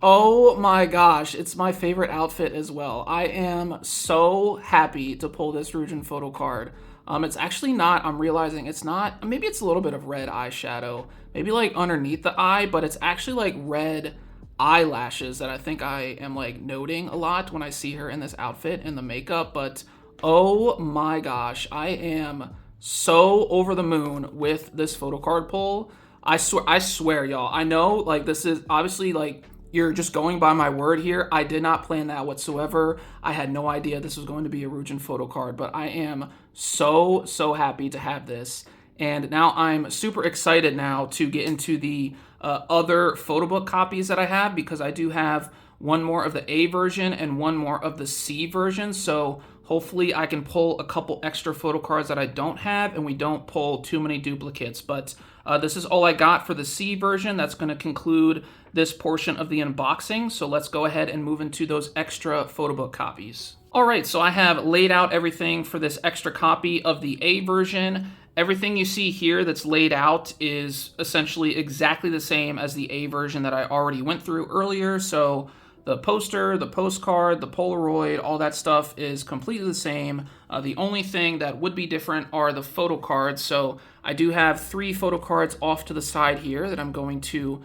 Oh my gosh, it's my favorite outfit as well. I am so happy to pull this Ryujin photo card. It's actually not, I'm realizing it's not, maybe it's a little bit of red eyeshadow, maybe like underneath the eye, but it's actually like red eyelashes that I think I am like noting a lot when I see her in this outfit and the makeup. But oh my gosh, I am so over the moon with this photo card pull. I swear, y'all. I know, like, this is obviously like you're just going by my word here. I did not plan that whatsoever. I had no idea this was going to be a Ryujin photo card, but I am so happy to have this. And now I'm super excited now to get into the other photobook copies that I have, because I do have one more of the A version and one more of the C version. So hopefully I can pull a couple extra photo cards that I don't have, and we don't pull too many duplicates. But this is all I got for the C version. That's going to conclude this portion of the unboxing. So let's go ahead and move into those extra photobook copies. All right, so I have laid out everything for this extra copy of the A version. Everything you see here that's laid out is essentially exactly the same as the A version that I already went through earlier. So the poster, the postcard, the Polaroid, all that stuff is completely the same. The only thing that would be different are the photo cards. So I do have 3 photo cards off to the side here that I'm going to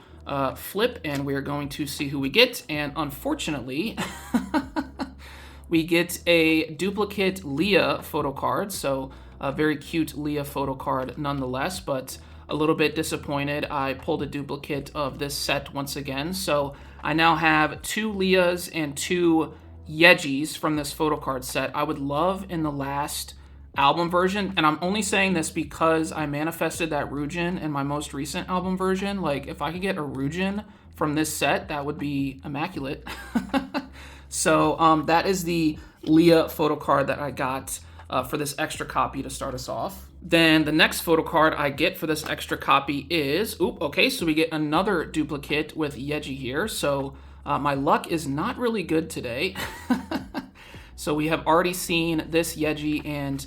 flip, and we're going to see who we get. And unfortunately, we get a duplicate Leah photo card. So a very cute Leah photo card nonetheless, but a little bit disappointed. I pulled a duplicate of this set once again. So I now have 2 Leahs and 2 Yejis from this photo card set. I would love in the last album version, and I'm only saying this because I manifested that Ryujin in my most recent album version. Like, if I could get a Ryujin from this set, that would be immaculate. So that is the Leah photo card that I got for this extra copy to start us off. Then the next photo card I get for this extra copy is, okay, so we get another duplicate with Yeji here. So my luck is not really good today. So we have already seen this Yeji, and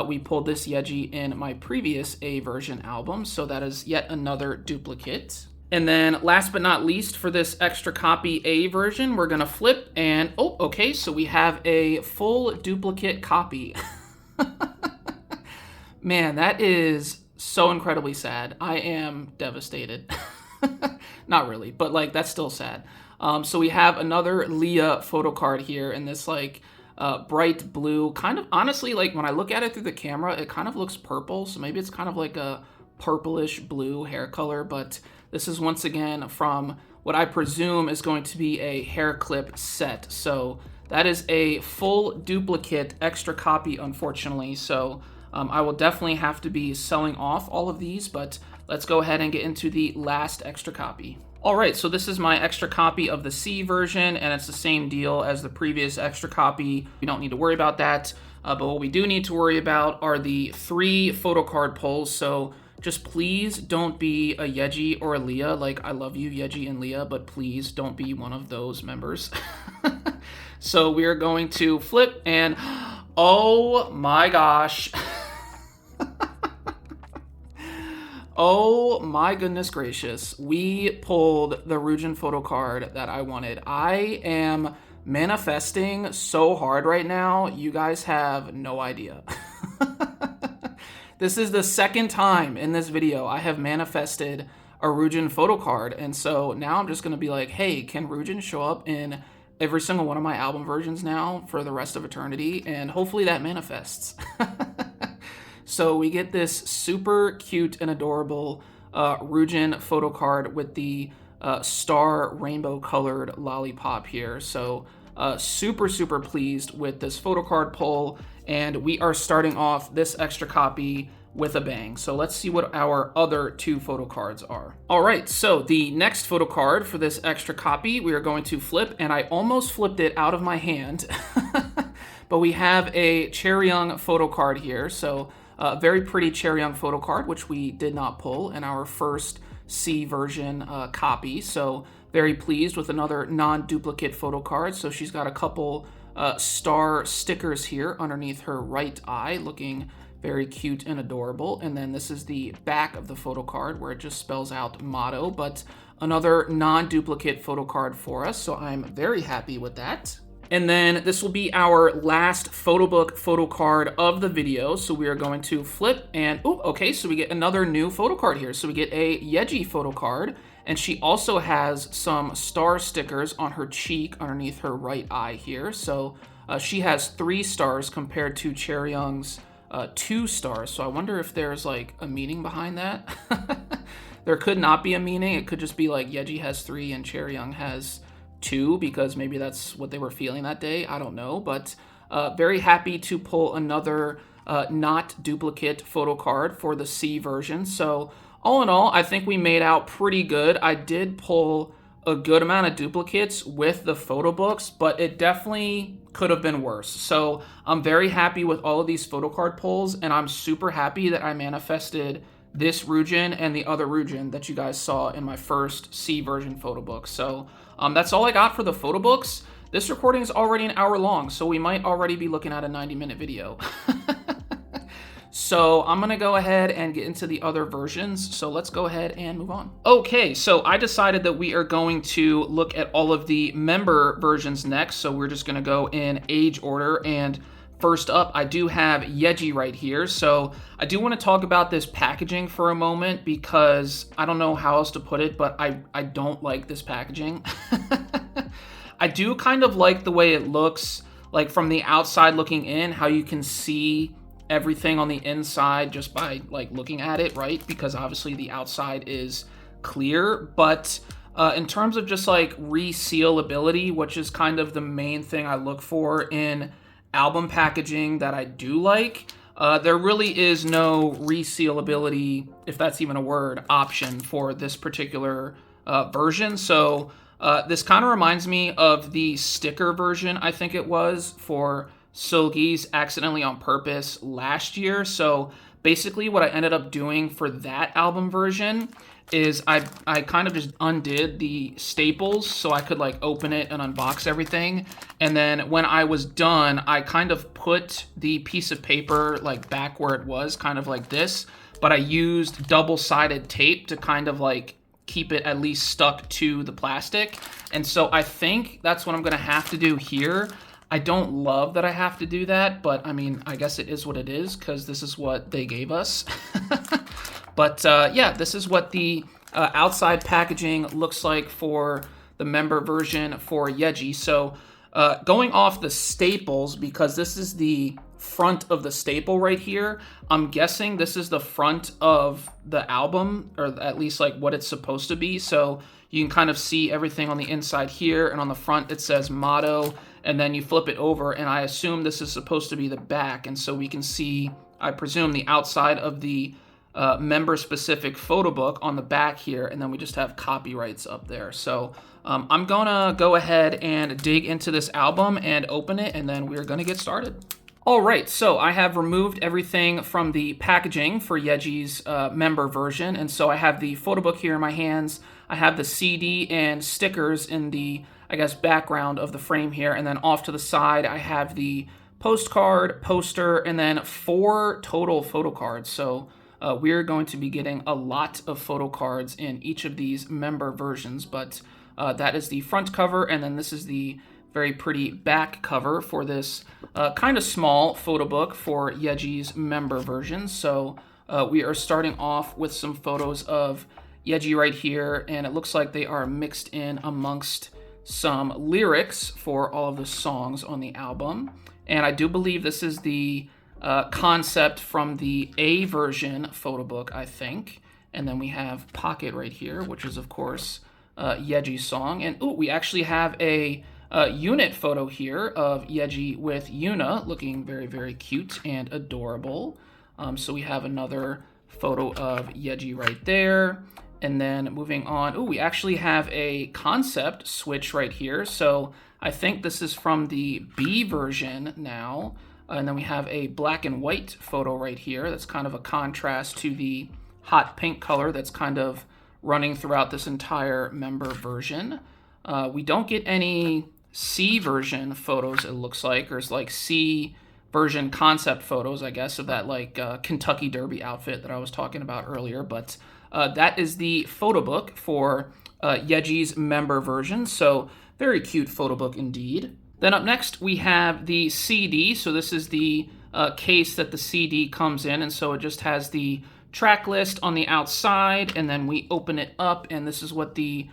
we pulled this Yeji in my previous A version album. So that is yet another duplicate. And then last but not least, for this extra copy A version, we're gonna flip and, okay, so we have a full duplicate copy. Man, that is so incredibly sad. I am devastated. Not really, but like, that's still sad. So we have another Leah photo card here in this like bright blue, kind of, honestly, like when I look at it through the camera, it kind of looks purple. So maybe it's kind of like a purplish blue hair color, but this is once again from what I presume is going to be a hair clip set. So that is a full duplicate extra copy, unfortunately. So I will definitely have to be selling off all of these, but let's go ahead and get into the last extra copy. All right, so this is my extra copy of the C version, and it's the same deal as the previous extra copy. We don't need to worry about that, but what we do need to worry about are the 3 photo card pulls. So just please don't be a Yeji or a Leah. Like, I love you, Yeji and Leah, but please don't be one of those members. So we are going to flip, and oh my gosh. Oh my goodness gracious. We pulled the Ryujin photo card that I wanted. I am manifesting so hard right now. You guys have no idea. This is the second time in this video I have manifested a Ryujin photo card. And so now I'm just going to be like, hey, can Ryujin show up in every single one of my album versions now for the rest of eternity? And hopefully that manifests. So we get this super cute and adorable Ryujin photo card with the star rainbow colored lollipop here. So super, super pleased with this photo card pull. And we are starting off this extra copy with a bang. So let's see what our other 2 photo cards are. All right, so the next photo card for this extra copy, we are going to flip, and I almost flipped it out of my hand. But we have a Chaeryeong photo card here. So a very pretty Chaeryeong photo card, which we did not pull in our first C version copy. So very pleased with another non-duplicate photo card. So she's got a couple star stickers here underneath her right eye, looking very cute and adorable. And then this is the back of the photo card where it just spells out motto, but another non-duplicate photo card for us. So I'm very happy with that. And then this will be our last Photobook photo card of the video. So we are going to flip, and okay, so we get another new photo card here. So we get a Yeji photo card, and she also has some star stickers on her cheek underneath her right eye here. So she has 3 stars compared to Chaeryeong's 2 stars. So I wonder if there's like a meaning behind that. There could not be a meaning. It could just be like Yeji has 3 and Chaeryeong has 2, because maybe that's what they were feeling that day. I don't know, but very happy to pull another not duplicate photo card for the C version. So all in all, I think we made out pretty good. I did pull a good amount of duplicates with the photo books, but it definitely could have been worse. So I'm very happy with all of these photo card pulls, and I'm super happy that I manifested this Ryujin and the other Ryujin that you guys saw in my first C version photo book. So that's all I got for the photo books. This recording is already an hour long, so we might already be looking at a 90-minute video. So I'm gonna go ahead and get into the other versions. So let's go ahead and move on. Okay, so I decided that we are going to look at all of the member versions next. So we're just gonna go in age order. And First up, I do have Yeji right here. So I do want to talk about this packaging for a moment because I don't know how else to put it, but I don't like this packaging. I do kind of like the way it looks, like from the outside looking in, how you can see everything on the inside just by like looking at it, right? Because obviously the outside is clear, but in terms of just like resealability, which is kind of the main thing I look for in album packaging that I do like, there really is no resealability, if that's even a word, option for this particular version. So this kind of reminds me of the sticker version, I think it was, for Seulgi's Accidentally on Purpose last year. So basically what I ended up doing for that album version is I kind of just undid the staples so I could like open it and unbox everything. And then when I was done, I kind of put the piece of paper like back where it was, kind of like this, but I used double-sided tape to kind of like keep it at least stuck to the plastic. And so I think that's what I'm gonna have to do here. I don't love that I have to do that, but I mean, I guess it is what it is because this is what they gave us. But yeah, this is what the outside packaging looks like for the member version for Yeji. So going off the staples, because this is the front of the staple right here, I'm guessing this is the front of the album, or at least like what it's supposed to be. So you can kind of see everything on the inside here, and on the front it says motto, and then you flip it over, and I assume this is supposed to be the back, and so we can see, I presume, the outside of the member-specific photo book on the back here, and then we just have copyrights up there. So I'm gonna go ahead and dig into this album and open it, and then we're gonna get started. All right, so I have removed everything from the packaging for Yeji's member version, and so I have the photo book here in my hands. I have the CD and stickers in the, I guess, background of the frame here, and then off to the side I have the postcard, poster, and then 4 total photo cards. So we're going to be getting a lot of photo cards in each of these member versions, but that is the front cover, and then this is the very pretty back cover for this kind of small photo book for Yeji's member version. So we are starting off with some photos of Yeji right here, and it looks like they are mixed in amongst some lyrics for all of the songs on the album. And I do believe this is the concept from the A version photo book, I think. And then we have Pocket right here, which is, of course, Yeji's song. And ooh, we actually have a unit photo here of Yeji with Yuna, looking very, very cute and adorable. So we have another photo of Yeji right there. And then moving on, ooh, we actually have a concept switch right here. So I think this is from the B version now. And then we have a black and white photo right here. That's kind of a contrast to the hot pink color that's kind of running throughout this entire member version. We don't get any C version photos, it looks like. There's like C version concept photos, I guess, of that like Kentucky Derby outfit that I was talking about earlier. But that is the photo book for Yeji's member version. So very cute photo book indeed. Then up next, we have the CD. So this is the case that the CD comes in. And so it just has the track list on the outside. And then we open it up. And this is what the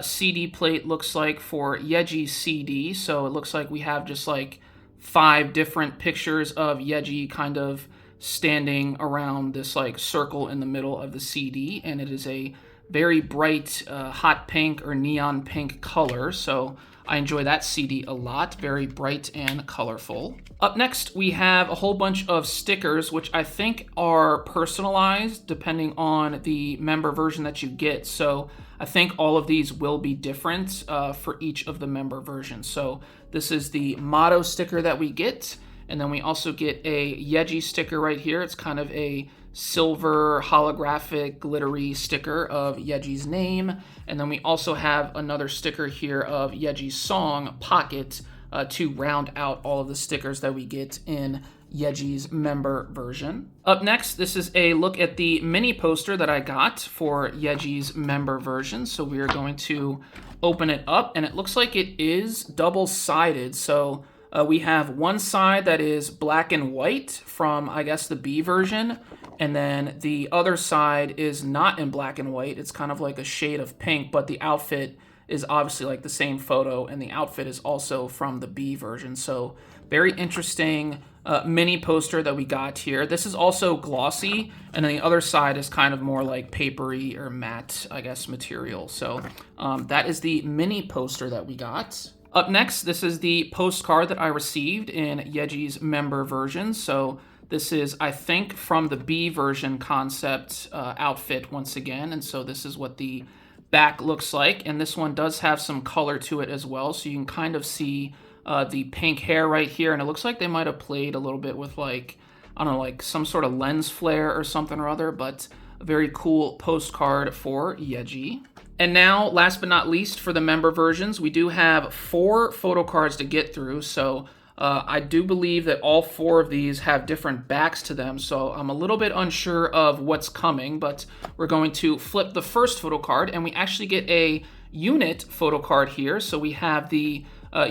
CD plate looks like for Yeji's CD. So it looks like we have just like 5 different pictures of Yeji kind of standing around this like circle in the middle of the CD. And it is a very bright hot pink or neon pink color. So I enjoy that CD a lot, very bright and colorful. Up next, we have a whole bunch of stickers, which I think are personalized depending on the member version that you get. So I think all of these will be different for each of the member versions. So this is the motto sticker that we get. And then we also get a Yeji sticker right here. It's kind of a silver holographic glittery sticker of Yeji's name. And then we also have another sticker here of Yeji's song, Pocket, to round out all of the stickers that we get in Yeji's member version. Up next, this is a look at the mini poster that I got for Yeji's member version. So we are going to open it up, and it looks like it is double-sided. So We have one side that is black and white from, I guess, the B version, and then the other side is not in black and white. It's kind of like a shade of pink, but the outfit is obviously like the same photo, and the outfit is also from the B version. So very interesting mini poster that we got here. This is also glossy, and then the other side is kind of more like papery or matte, I guess, material. So that is the mini poster that we got. Up next, this is the postcard that I received in Yeji's member version. So this is, I think, from the B version concept outfit once again. And so this is what the back looks like. And this one does have some color to it as well. So you can kind of see the pink hair right here. And it looks like they might have played a little bit with like, I don't know, like some sort of lens flare or something or other. But a very cool postcard for Yeji. And now, last but not least, for the member versions, we do have 4 photo cards to get through. So I do believe that all 4 of these have different backs to them. So I'm a little bit unsure of what's coming, but we're going to flip the first photo card, and we actually get a unit photo card here. So we have the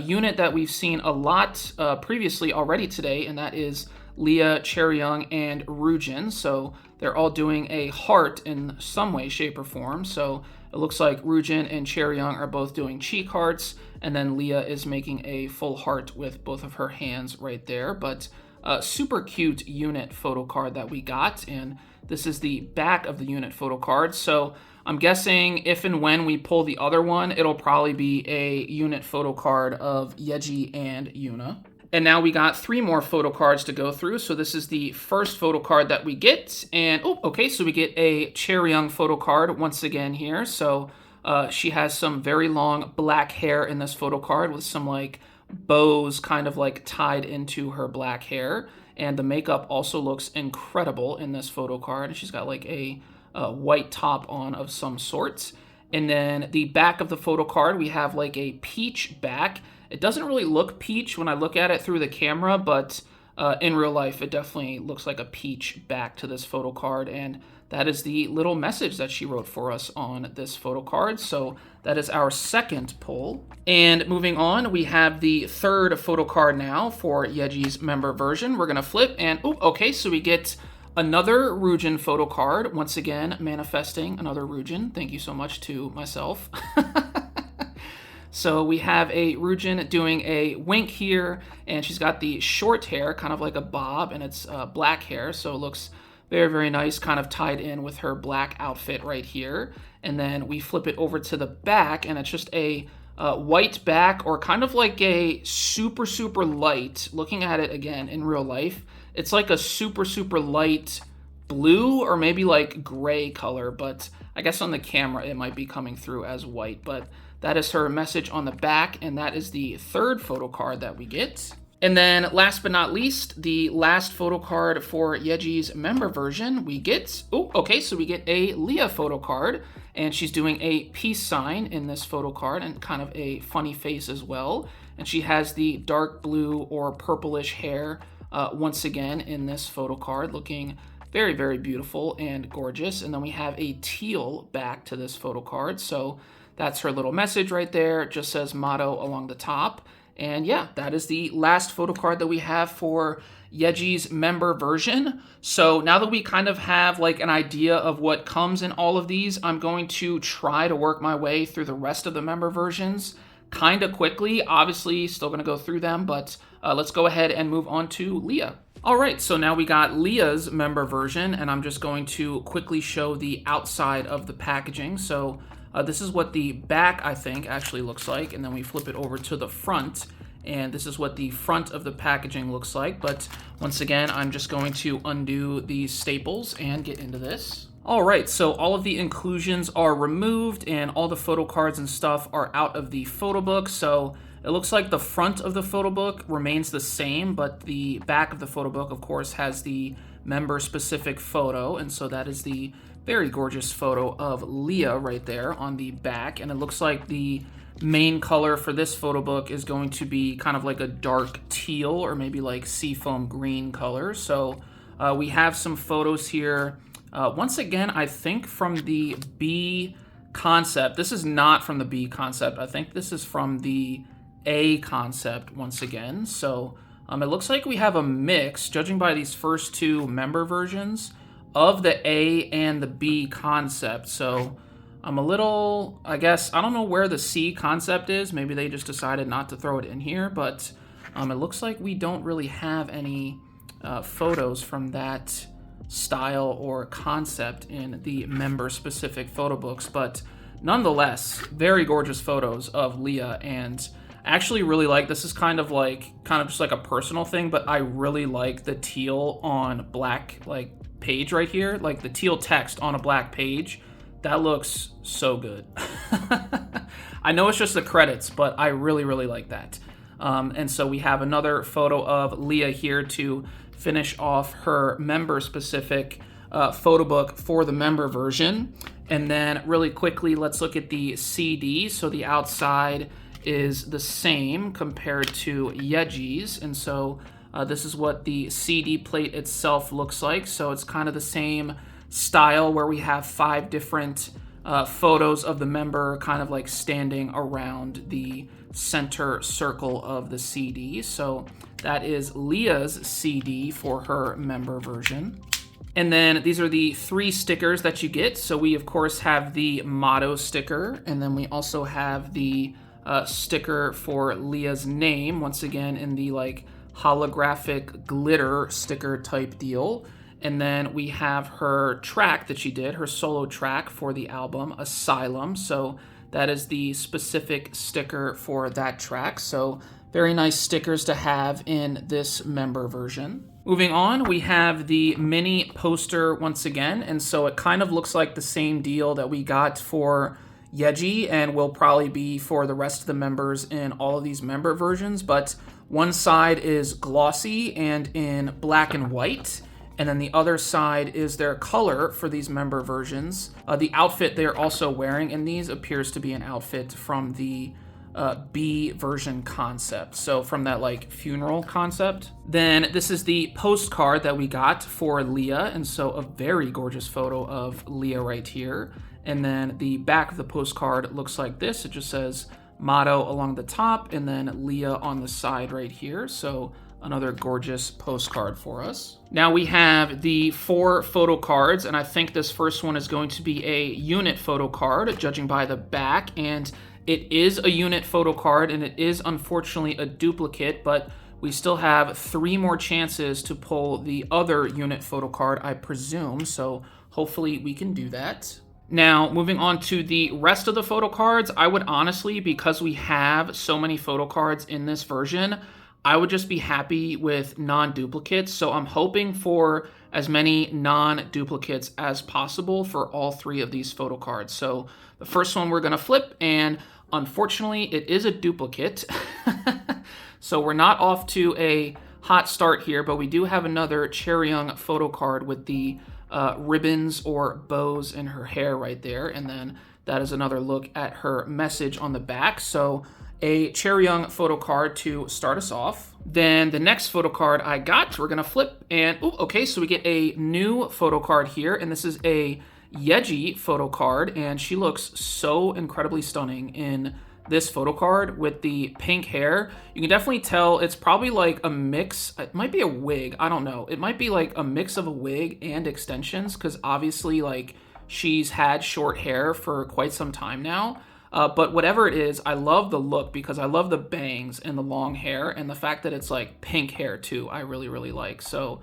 unit that we've seen a lot previously already today, and that is Leah, Chaeryeong, and Ryujin. So they're all doing a heart in some way, shape, or form. So it looks like Ryujin and Chaeryeong are both doing cheek hearts, and then Leah is making a full heart with both of her hands right there. But super cute unit photo card that we got, and this is the back of the unit photo card. So I'm guessing if and when we pull the other one, it'll probably be a unit photo card of Yeji and Yuna. And now we got 3 more photo cards to go through. So this is the first photo card that we get. And, oh, okay, so we get a Chaeryeong photo card once again here. So she has some very long black hair in this photo card with some like bows kind of like tied into her black hair. And the makeup also looks incredible in this photo card. She's got like a white top on of some sorts. And then the back of the photo card, we have like a peach back. It doesn't really look peach when I look at it through the camera, but in real life, it definitely looks like a peach back to this photo card. And that is the little message that she wrote for us on this photo card. So that is our second pull. And moving on, we have the third photo card now for Yeji's member version. We're going to flip and, oh, okay, so we get another Ryujin photo card. Once again, manifesting another Ryujin. Thank you so much to myself. So we have a Ryujin doing a wink here, and she's got the short hair, kind of like a bob, and it's black hair, so it looks very, very nice, kind of tied in with her black outfit right here. And then we flip it over to the back, and it's just a white back, or kind of like a super, super light, looking at it again in real life, it's like a super, super light blue or maybe like gray color, but I guess on the camera it might be coming through as white. But that is her message on the back, and that is the third photo card that we get. And then last but not least, the last photo card for Yeji's member version, we get, oh, okay, so we get a Leah photo card, and she's doing a peace sign in this photo card and kind of a funny face as well. And she has the dark blue or purplish hair once again in this photo card, looking very, very beautiful and gorgeous. And then we have a teal back to this photo card. So that's her little message right there. It just says motto along the top. And yeah, that is the last photo card that we have for Yeji's member version. So now that we kind of have like an idea of what comes in all of these, I'm going to try to work my way through the rest of the member versions kind of quickly. Obviously, still going to go through them, but let's go ahead and move on to Leah. All right, so now we got Leah's member version, and I'm just going to quickly show the outside of the packaging. So this is what the back, I think, actually looks like, and then we flip it over to the front, and this is what the front of the packaging looks like. But once again, I'm just going to undo these staples and get into this. All right, so all of the inclusions are removed, and all the photo cards and stuff are out of the photo book. So it looks like the front of the photo book remains the same, but the back of the photo book, of course, has the member-specific photo, and so that is the very gorgeous photo of Leah right there on the back. And it looks like the main color for this photo book is going to be kind of like a dark teal or maybe like seafoam green color. So we have some photos here. Once again, I think from the B concept. This is not from the B concept. I think this is from the A concept once again. So it looks like we have a mix, judging by these first two member versions, of the A and the B concept. So I'm a little, I guess, I don't know where the C concept is. Maybe they just decided not to throw it in here, but it looks like we don't really have any photos from that style or concept in the member-specific photo books. But nonetheless, very gorgeous photos of Leah, and I actually really like, this is kind of just like a personal thing, but I really like the teal on black like page right here, like the teal text on a black page. That looks so good. I know it's just the credits, but I really, really like that. And so we have another photo of Leah here to finish off her member-specific photo book for the member version. And then really quickly, let's look at the CD. So the outside is the same compared to Yeji's. And so this is what the CD plate itself looks like. So it's kind of the same style where we have 5 different photos of the member kind of like standing around the center circle of the CD. So that is Leah's CD for her member version. And then these are the 3 stickers that you get. So we of course have the motto sticker, and then we also have the sticker for Leah's name, once again in the like holographic glitter sticker type deal. And then we have her track that she did, her solo track for the album, Asylum. So that is the specific sticker for that track. So very nice stickers to have in this member version. Moving on, we have the mini poster once again. And so it kind of looks like the same deal that we got for Yeji and will probably be for the rest of the members in all of these member versions. But one side is glossy and in black and white, and then the other side is their color for these member versions. The outfit they're also wearing in these appears to be an outfit from the B version concept, so from that like funeral concept. Then this is the postcard that we got for Leah, and so a very gorgeous photo of Leah right here. And then the back of the postcard looks like this. It just says motto along the top and then Leah on the side right here. So another gorgeous postcard for us. Now we have the 4 photo cards, and I think this first one is going to be a unit photo card, judging by the back. And it is a unit photo card, and it is unfortunately a duplicate, but we still have 3 more chances to pull the other unit photo card, I presume. So hopefully we can do that. Now, moving on to the rest of the photo cards, I would honestly, because we have so many photo cards in this version, I would just be happy with non-duplicates. So I'm hoping for as many non-duplicates as possible for all 3 of these photo cards. So the first one we're gonna flip, and unfortunately it is a duplicate. So we're not off to a hot start here, but we do have another Chaeryeong photo card with the ribbons or bows in her hair right there. And then that is another look at her message on the back. So a Chaeryeong photo card to start us off. Then the next photo card I got, we're gonna flip, and okay, so we get a new photo card here, and this is a Yeji photo card, and she looks so incredibly stunning in this photo card with the pink hair. You can definitely tell it's probably like a mix. It might be a wig, I don't know. It might be like a mix of a wig and extensions, because obviously like she's had short hair for quite some time now. But whatever it is, I love the look because I love the bangs and the long hair, and the fact that it's like pink hair too, I really, really like. So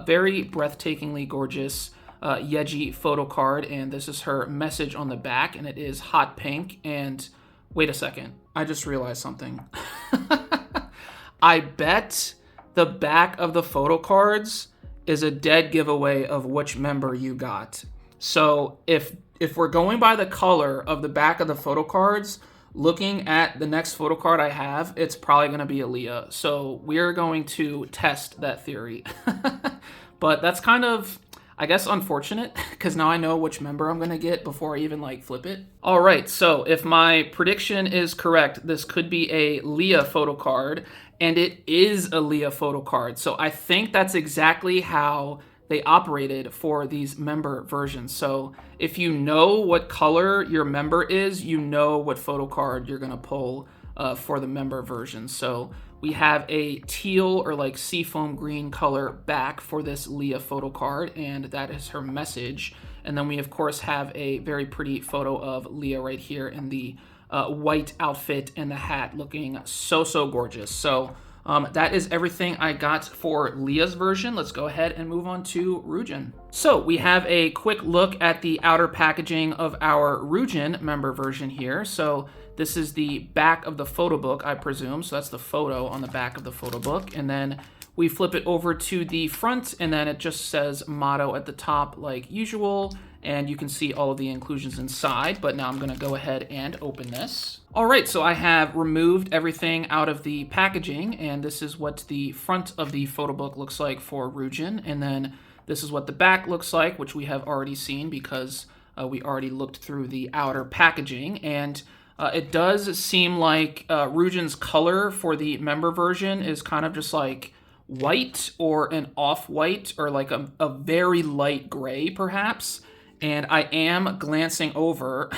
very breathtakingly gorgeous Yeji photo card, and this is her message on the back, and it is hot pink. And wait a second, I just realized something. I bet the back of the photo cards is a dead giveaway of which member you got. So if we're going by the color of the back of the photo cards, looking at the next photo card I have, it's probably going to be Aaliyah. So we're going to test that theory. But that's kind of, I guess, unfortunate, because now I know which member I'm going to get before I even like flip it. All right, so if my prediction is correct, this could be a Leah photo card, and it is a Leah photo card. So I think that's exactly how they operated for these member versions. So if you know what color your member is, you know what photo card you're gonna pull for the member version. So we have a teal or like seafoam green color back for this Leah photo card, and that is her message. And then we of course have a very pretty photo of Leah right here in the white outfit and the hat, looking so gorgeous. So that is everything I got for Leah's version. Let's go ahead and move on to Ryujin. So we have a quick look at the outer packaging of our Ryujin member version here. So this is the back of the photo book, I presume. So that's the photo on the back of the photo book. And then we flip it over to the front, and then it just says motto at the top like usual. And you can see all of the inclusions inside, but now I'm gonna go ahead and open this. All right, so I have removed everything out of the packaging, and this is what the front of the photo book looks like for Ryujin. And then this is what the back looks like, which we have already seen because we already looked through the outer packaging. And it does seem like Ryujin's color for the member version is kind of just like white or an off-white or like a very light gray perhaps. And I am glancing over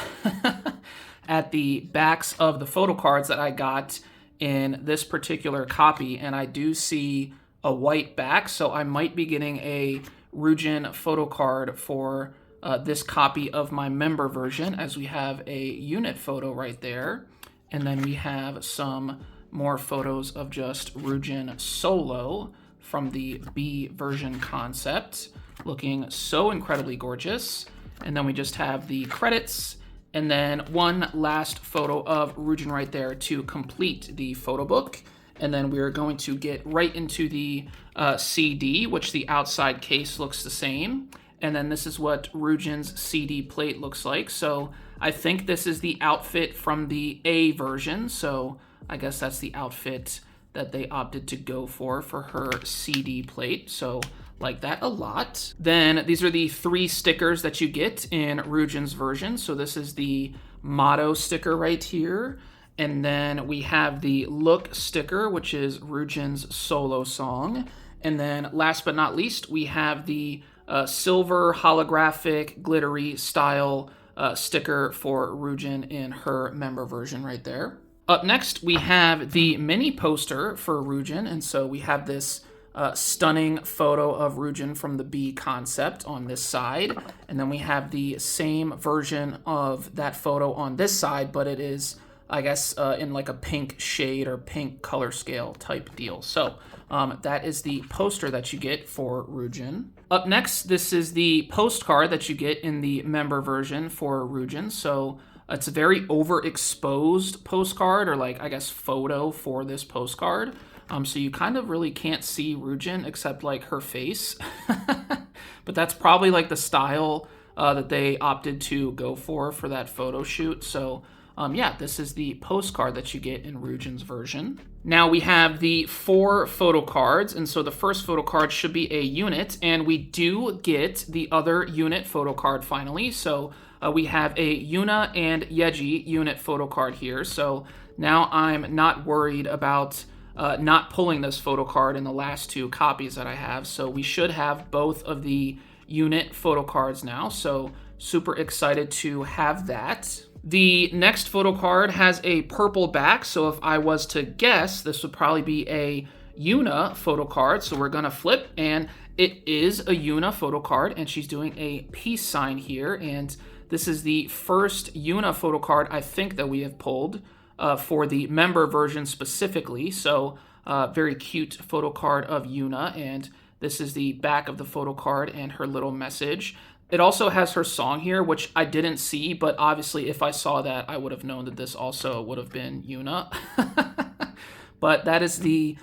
at the backs of the photo cards that I got in this particular copy, and I do see a white back, so I might be getting a Ryujin photo card for this copy of my member version, as we have a unit photo right there. And then we have some more photos of just Ryujin solo from the B version concept, looking so incredibly gorgeous. And then we just have the credits, and then one last photo of Ryujin right there to complete the photo book. And then we're going to get right into the CD, which the outside case looks the same. And then this is what Ryujin's CD plate looks like. So I think this is the outfit from the A version. So I guess that's the outfit that they opted to go for her CD plate. So like that a lot. Then these are the 3 stickers that you get in Ryujin's version. So this is the motto sticker right here. And then we have the look sticker, which is Ryujin's solo song. And then last but not least, we have the silver holographic glittery style sticker for Ryujin in her member version right there. Up next, we have the mini poster for Ryujin. And so we have this stunning photo of Ryujin from the B concept on this side. And then we have the same version of that photo on this side, but it is, I guess, in like a pink shade or pink color scale type deal. So that is the poster that you get for Ryujin. Up next, this is the postcard that you get in the member version for Ryujin. So it's a very overexposed postcard, or like, I guess, photo for this postcard. So you kind of really can't see Ryujin except like her face. But that's probably like the style that they opted to go for that photo shoot. So yeah, this is the postcard that you get in Ryujin's version. Now we have the 4 photo cards, and so the first photo card should be a unit, and we do get the other unit photo card finally. So we have a Yuna and Yeji unit photo card here. So now I'm not worried about not pulling this photo card in the last 2 copies that I have. So we should have both of the unit photo cards now. So super excited to have that. The next photo card has a purple back. So if I was to guess, this would probably be a Yuna photo card. So we're gonna flip, and it is a Yuna photo card, and she's doing a peace sign here. And this is the first Yuna photo card I think that we have pulled for the member version specifically. So very cute photo card of Yuna, and this is the back of the photo card and her little message. It also has her song here, which I didn't see, but obviously if I saw that, I would have known that this also would have been Yuna. But that is the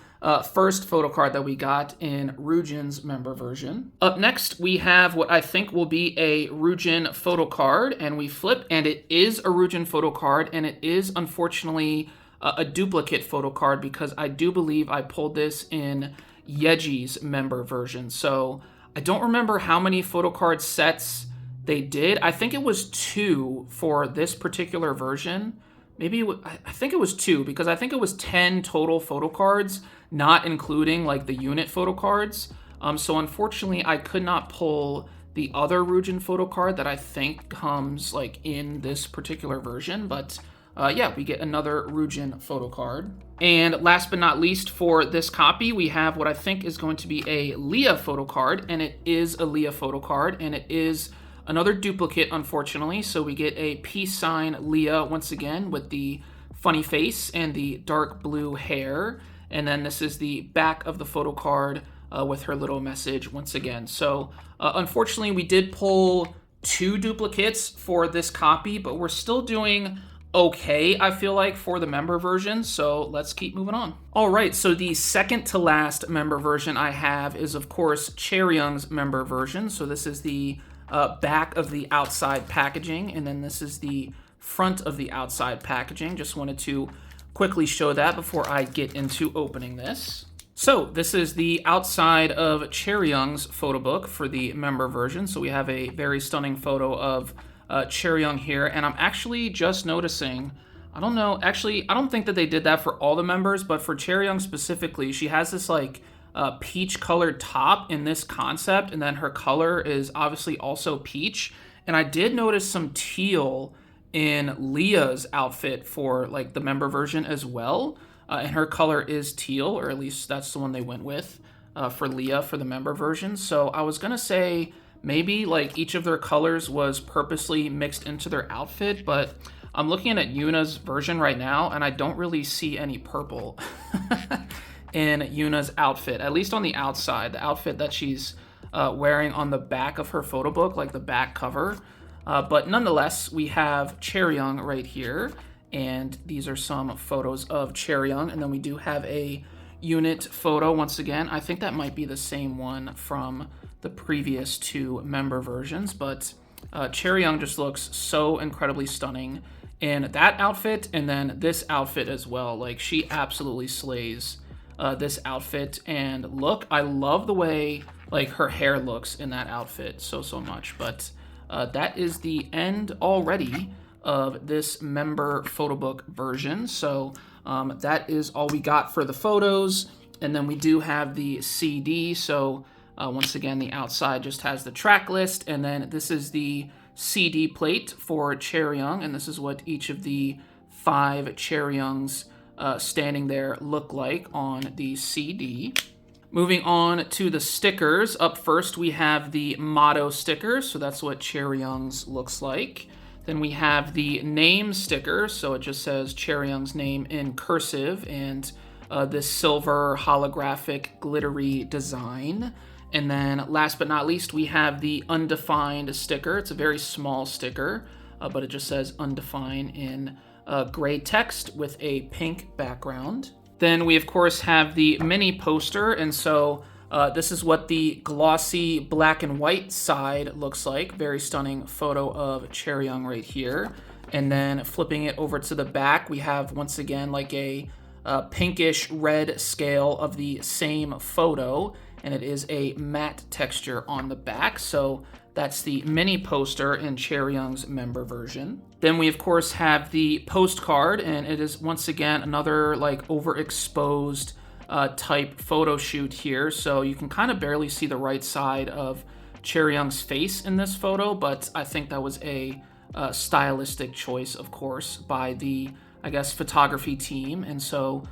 first photo card that we got in Ryujin's member version. Up next, we have what I think will be a Ryujin photo card, and we flip, and it is a Ryujin photo card, and it is unfortunately a duplicate photo card because I do believe I pulled this in Yeji's member version. So I don't remember how many photo card sets they did. I think it was 2 for this particular version. Maybe I think it was 2, because I think it was 10 total photo cards, not including like the unit photo cards. So unfortunately, I could not pull the other Ryujin photo card that I think comes like in this particular version. But yeah, we get another Ryujin photo card. And last but not least, for this copy, we have what I think is going to be a Leah photo card, and it is a Leah photo card, and it is another duplicate, unfortunately. So we get a peace sign Leah once again with the funny face and the dark blue hair. And then this is the back of the photo card with her little message once again. So unfortunately, we did pull 2 duplicates for this copy, but we're still doing okay, I feel like, for the member version, so let's keep moving on. All right, so the second to last member version I have is, of course, Chaeryeong's member version. So this is the back of the outside packaging, and then this is the front of the outside packaging. Just wanted to quickly show that before I get into opening this. So this is the outside of Chaeryeong's photo book for the member version. So we have a very stunning photo of Chaeryeong here, and I'm actually just noticing, I don't know, actually, I don't think that they did that for all the members, but for Chaeryeong specifically, she has this like peach colored top in this concept, and then her color is obviously also peach. And I did notice some teal in Leah's outfit for like the member version as well, and her color is teal, or at least that's the one they went with for Leah for the member version. So I was gonna say maybe like each of their colors was purposely mixed into their outfit, but I'm looking at Yuna's version right now, and I don't really see any purple in Yuna's outfit, at least on the outside, the outfit that she's wearing on the back of her photo book, like the back cover. But nonetheless, we have Chaeryeong right here, and these are some photos of Chaeryeong, and then we do have a unit photo once again. I think that might be the same one from the previous 2 member versions, but Chaeryeong just looks so incredibly stunning in that outfit, and then this outfit as well. Like, she absolutely slays this outfit, and look, I love the way like her hair looks in that outfit so much. But that is the end already of this member photo book version. So that is all we got for the photos, and then we do have the CD. So once again, the outside just has the track list, and then this is the CD plate for Chaeryeong, and this is what each of the 5 Chaeryeongs standing there look like on the CD. Moving on to the stickers, up first we have the motto sticker, so that's what Chaeryeong's looks like. Then we have the name sticker, so it just says Chaeryeong's name in cursive, and this silver holographic glittery design. And then last but not least, we have the undefined sticker. It's a very small sticker, but it just says undefined in gray text with a pink background. Then we, of course, have the mini poster, and so this is what the glossy black and white side looks like. Very stunning photo of Chaeryeong right here. And then flipping it over to the back, we have, once again, like a pinkish red scale of the same photo, and it is a matte texture on the back. So that's the mini poster in Chaeryeong's member version. Then we, of course, have the postcard, and it is, once again, another like overexposed type photo shoot here. So you can kind of barely see the right side of Chaeryeong's face in this photo, but I think that was a stylistic choice, of course, by the, I guess, photography team. And so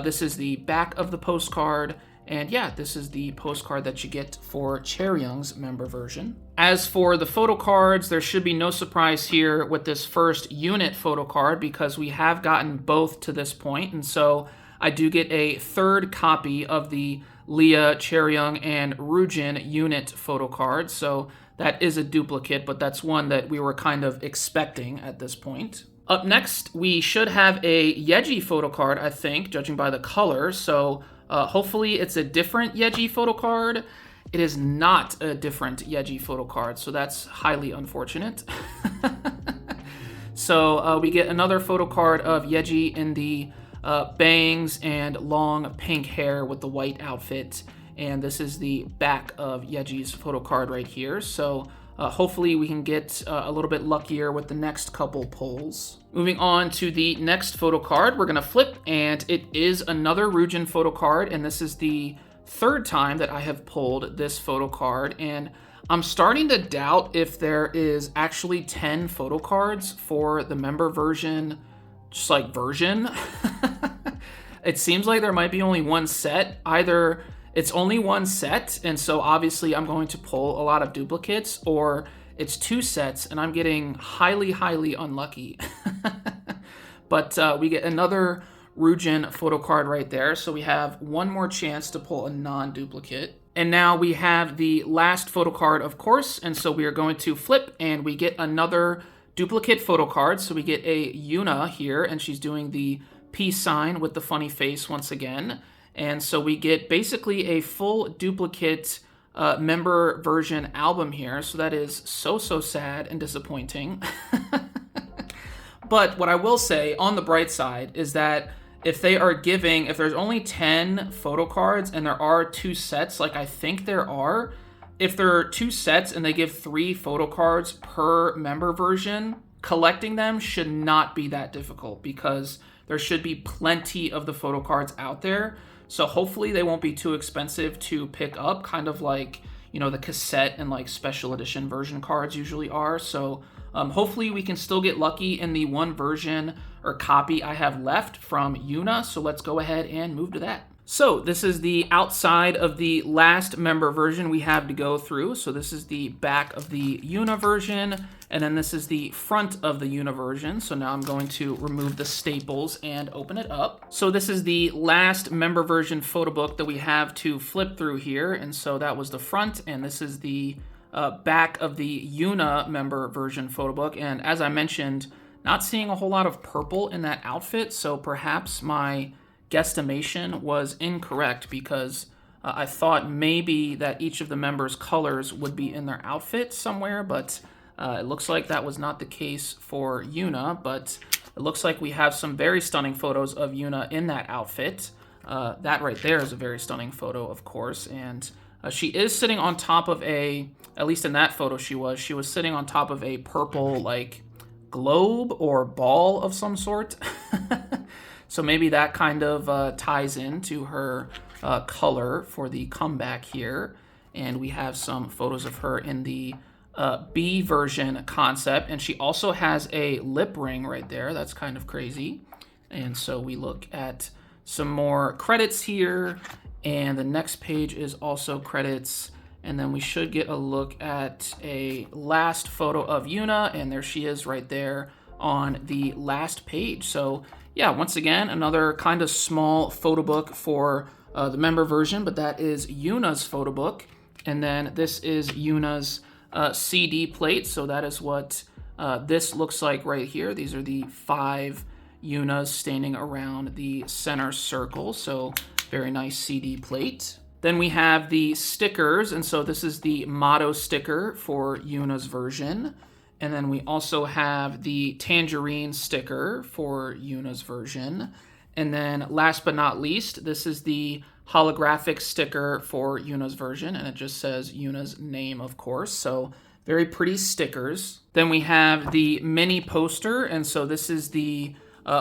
this is the back of the postcard. And yeah, this is the postcard that you get for Chaeryeong's member version. As for the photo cards, there should be no surprise here with this first unit photo card, because we have gotten both to this point. And so I do get a 3rd copy of the Leah, Chaeryeong, and Ryujin unit photo card. So that is a duplicate, but that's one that we were kind of expecting at this point. Up next, we should have a Yeji photo card, I think, judging by the color. So hopefully it's a different Yeji photo card. It is not a different Yeji photo card, so that's highly unfortunate. So we get another photo card of Yeji in the bangs and long pink hair with the white outfit. And this is the back of Yeji's photo card right here. So hopefully we can get a little bit luckier with the next couple pulls. Moving on to the next photo card, we're gonna flip, and it is another Ryujin photo card, and this is the 3rd time that I have pulled this photo card, and I'm starting to doubt if there is actually 10 photo cards for the member version just like version. It seems like there might be only one set. Either it's only one set, and so obviously I'm going to pull a lot of duplicates, or it's two sets and I'm getting highly, highly unlucky. But we get another Ryujin photo card right there. So we have one more chance to pull a non-duplicate. And now we have the last photo card, of course. And so we are going to flip and we get another duplicate photo card. So we get a Yuna here, and she's doing the peace sign with the funny face once again. And so we get basically a full duplicate member version album here. So that is so sad and disappointing. But what I will say on the bright side is that if there's only 10 photo cards and there are two sets, like I think there are, if there are two sets and they give 3 photo cards per member version, collecting them should not be that difficult because there should be plenty of the photo cards out there. So hopefully they won't be too expensive to pick up, kind of like, the cassette and like special edition version cards usually are. So hopefully we can still get lucky in the one version or copy I have left from Yuna. So let's go ahead and move to that. So this is the outside of the last member version we have to go through. So this is the back of the Yuna version, and then this is the front of the Yuna version. So now I'm going to remove the staples and open it up. So this is the last member version photo book that we have to flip through here. And so that was the front, and this is the back of the Yuna member version photo book. And as I mentioned, not seeing a whole lot of purple in that outfit, so perhaps my guesstimation was incorrect because I thought maybe that each of the members' colors would be in their outfit somewhere, but it looks like that was not the case for Yuna. But it looks like we have some very stunning photos of Yuna in that outfit. That right there is a very stunning photo, of course, and she is sitting on top of at least in that photo she was sitting on top of a purple, like, globe or ball of some sort. So maybe that kind of ties into her color for the comeback here. And we have some photos of her in the B version concept. And she also has a lip ring right there. That's kind of crazy. And so we look at some more credits here. And the next page is also credits. And then we should get a look at a last photo of Yuna. And there she is right there on the last page. So yeah, once again, another kind of small photo book for the member version, but that is Yuna's photo book. And then this is Yuna's CD plate. So that is what this looks like right here. These are the 5 Yunas standing around the center circle. So very nice CD plate. Then we have the stickers. And so this is the motto sticker for Yuna's version. And then we also have the tangerine sticker for Yuna's version. And then last but not least, this is the holographic sticker for Yuna's version. And it just says Yuna's name, of course. So very pretty stickers. Then we have the mini poster. And so this is the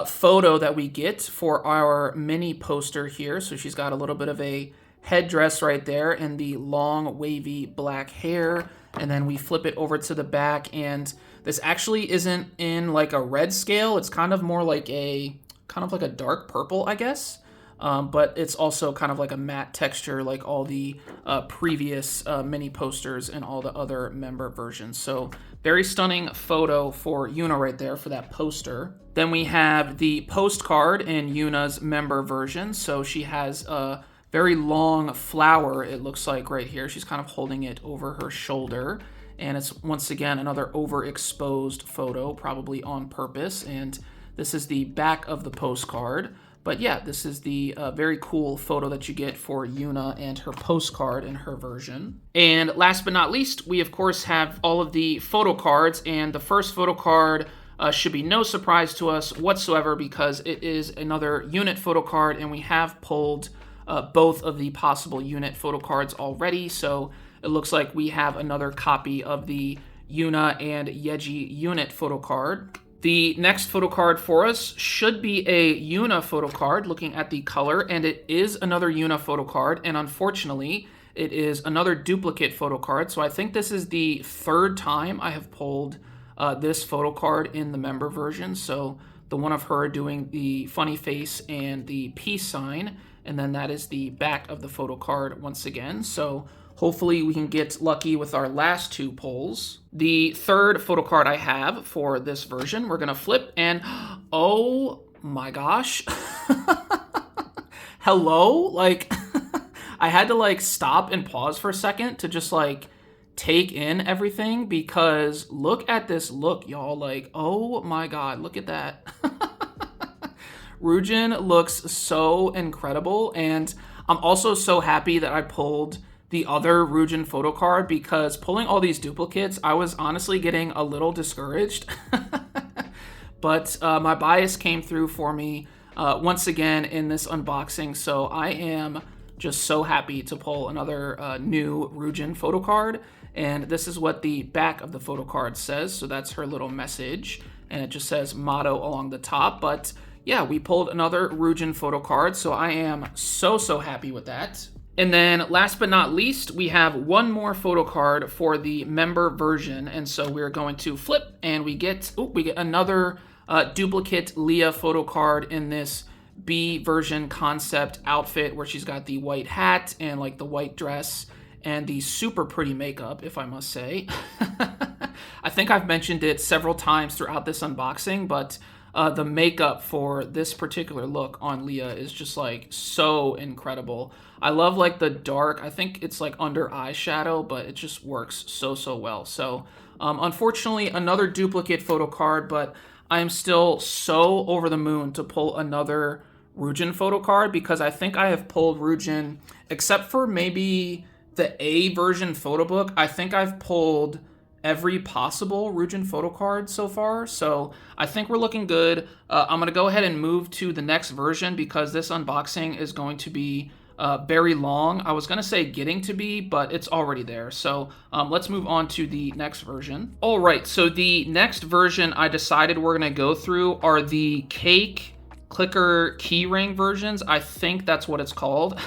photo that we get for our mini poster here. So she's got a little bit of a headdress right there and the long wavy black hair. And then we flip it over to the back, and this actually isn't in like a red scale. It's kind of more like a dark purple, I guess. But it's also kind of like a matte texture, like all the previous mini posters and all the other member versions. So very stunning photo for Yuna right there for that poster. Then we have the postcard in Yuna's member version. So she has a very long flower, it looks like right here. She's kind of holding it over her shoulder. And it's once again another overexposed photo, probably on purpose. And this is the back of the postcard. But yeah, this is the very cool photo that you get for Yuna and her postcard in her version. And last but not least, we of course have all of the photo cards. And the first photo card should be no surprise to us whatsoever because it is another unit photo card, and we have pulled both of the possible unit photo cards already, so it looks like we have another copy of the Yuna and Yeji unit photo card. The next photo card for us should be a Yuna photo card, looking at the color, and it is another Yuna photo card, and unfortunately, it is another duplicate photo card, so I think this is the 3rd time I have pulled this photo card in the member version, so the one of her doing the funny face and the peace sign. And then that is the back of the photo card once again. So hopefully we can get lucky with our last 2 pulls. The third photo card I have for this version, we're gonna flip and oh my gosh. Hello? Like, I had to like stop and pause for a second to just like take in everything because look at this look, y'all. Like, oh my God, look at that. Ryujin looks so incredible, and I'm also so happy that I pulled the other Ryujin photo card because pulling all these duplicates, I was honestly getting a little discouraged. But my bias came through for me once again in this unboxing, so I am just so happy to pull another new Ryujin photo card. And this is what the back of the photo card says, so that's her little message, and it just says motto along the top. But yeah, we pulled another Ryujin photo card, so I am so happy with that. And then last but not least, we have one more photo card for the member version, and so we're going to flip and we get another duplicate Leah photo card in this B version concept outfit where she's got the white hat and like the white dress and the super pretty makeup, if I must say. I think I've mentioned it several times throughout this unboxing, but the makeup for this particular look on Leah is just like so incredible. I love like the dark, I think it's like under eyeshadow, but it just works so well. So unfortunately another duplicate photo card, but I'm still so over the moon to pull another Ryujin photo card because I think I have pulled Ryujin, except for maybe the A version photo book, I think I've pulled every possible Ryujin photo card so far. So I think we're looking good. I'm going to go ahead and move to the next version because this unboxing is going to be very long. I was going to say getting to be, but it's already there. So let's move on to the next version. All right, so the next version I decided we're going to go through are the cake clicker keyring versions. I think that's what it's called.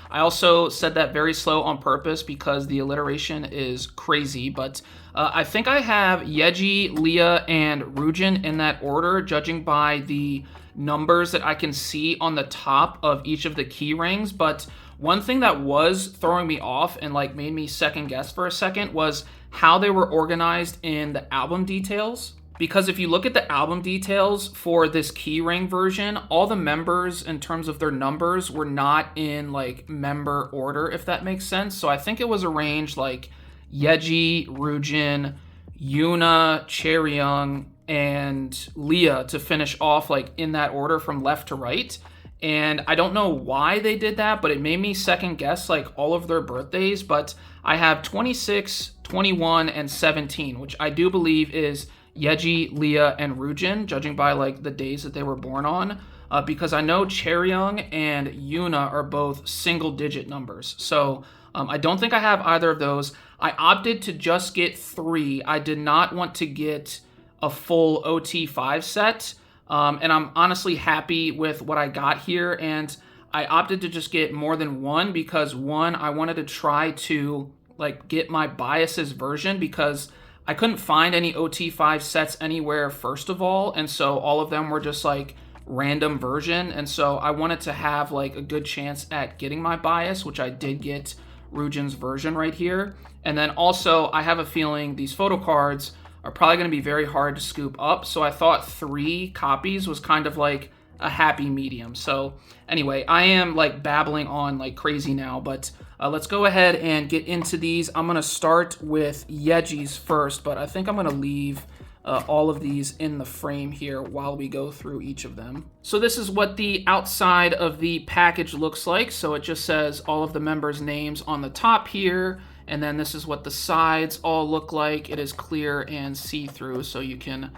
I also said that very slow on purpose because the alliteration is crazy, but I think I have Yeji, Leah, and Ryujin in that order, judging by the numbers that I can see on the top of each of the key rings. But one thing that was throwing me off and like made me second guess for a second was how they were organized in the album details. Because if you look at the album details for this keyring version, all the members in terms of their numbers were not in like member order, if that makes sense. So I think it was arranged like Yeji, Ryujin, Yuna, Keyring, and Leah to finish off like in that order from left to right. And I don't know why they did that, but it made me second guess like all of their birthdays. But I have 26, 21, and 17, which I do believe is Yeji, Leah, and Ryujin, judging by like the days that they were born on, because I know Keyring and Yuna are both single-digit numbers. So I don't think I have either of those. I opted to just get 3. I did not want to get a full OT5 set, and I'm honestly happy with what I got here. And I opted to just get more than 1 because 1, I wanted to try to like get my biases version because I couldn't find any OT5 sets anywhere, first of all, and so all of them were just like random version, and so I wanted to have like a good chance at getting my bias, which I did get Ryujin's version right here. And then also I have a feeling these photo cards are probably going to be very hard to scoop up, so I thought 3 copies was kind of like a happy medium. So anyway, I am like babbling on like crazy now, but let's go ahead and get into these. I'm going to start with Yeji's first, but I think I'm going to leave all of these in the frame here while we go through each of them. So this is what the outside of the package looks like. So it just says all of the members' names on the top here, and then this is what the sides all look like. It is clear and see-through, so you can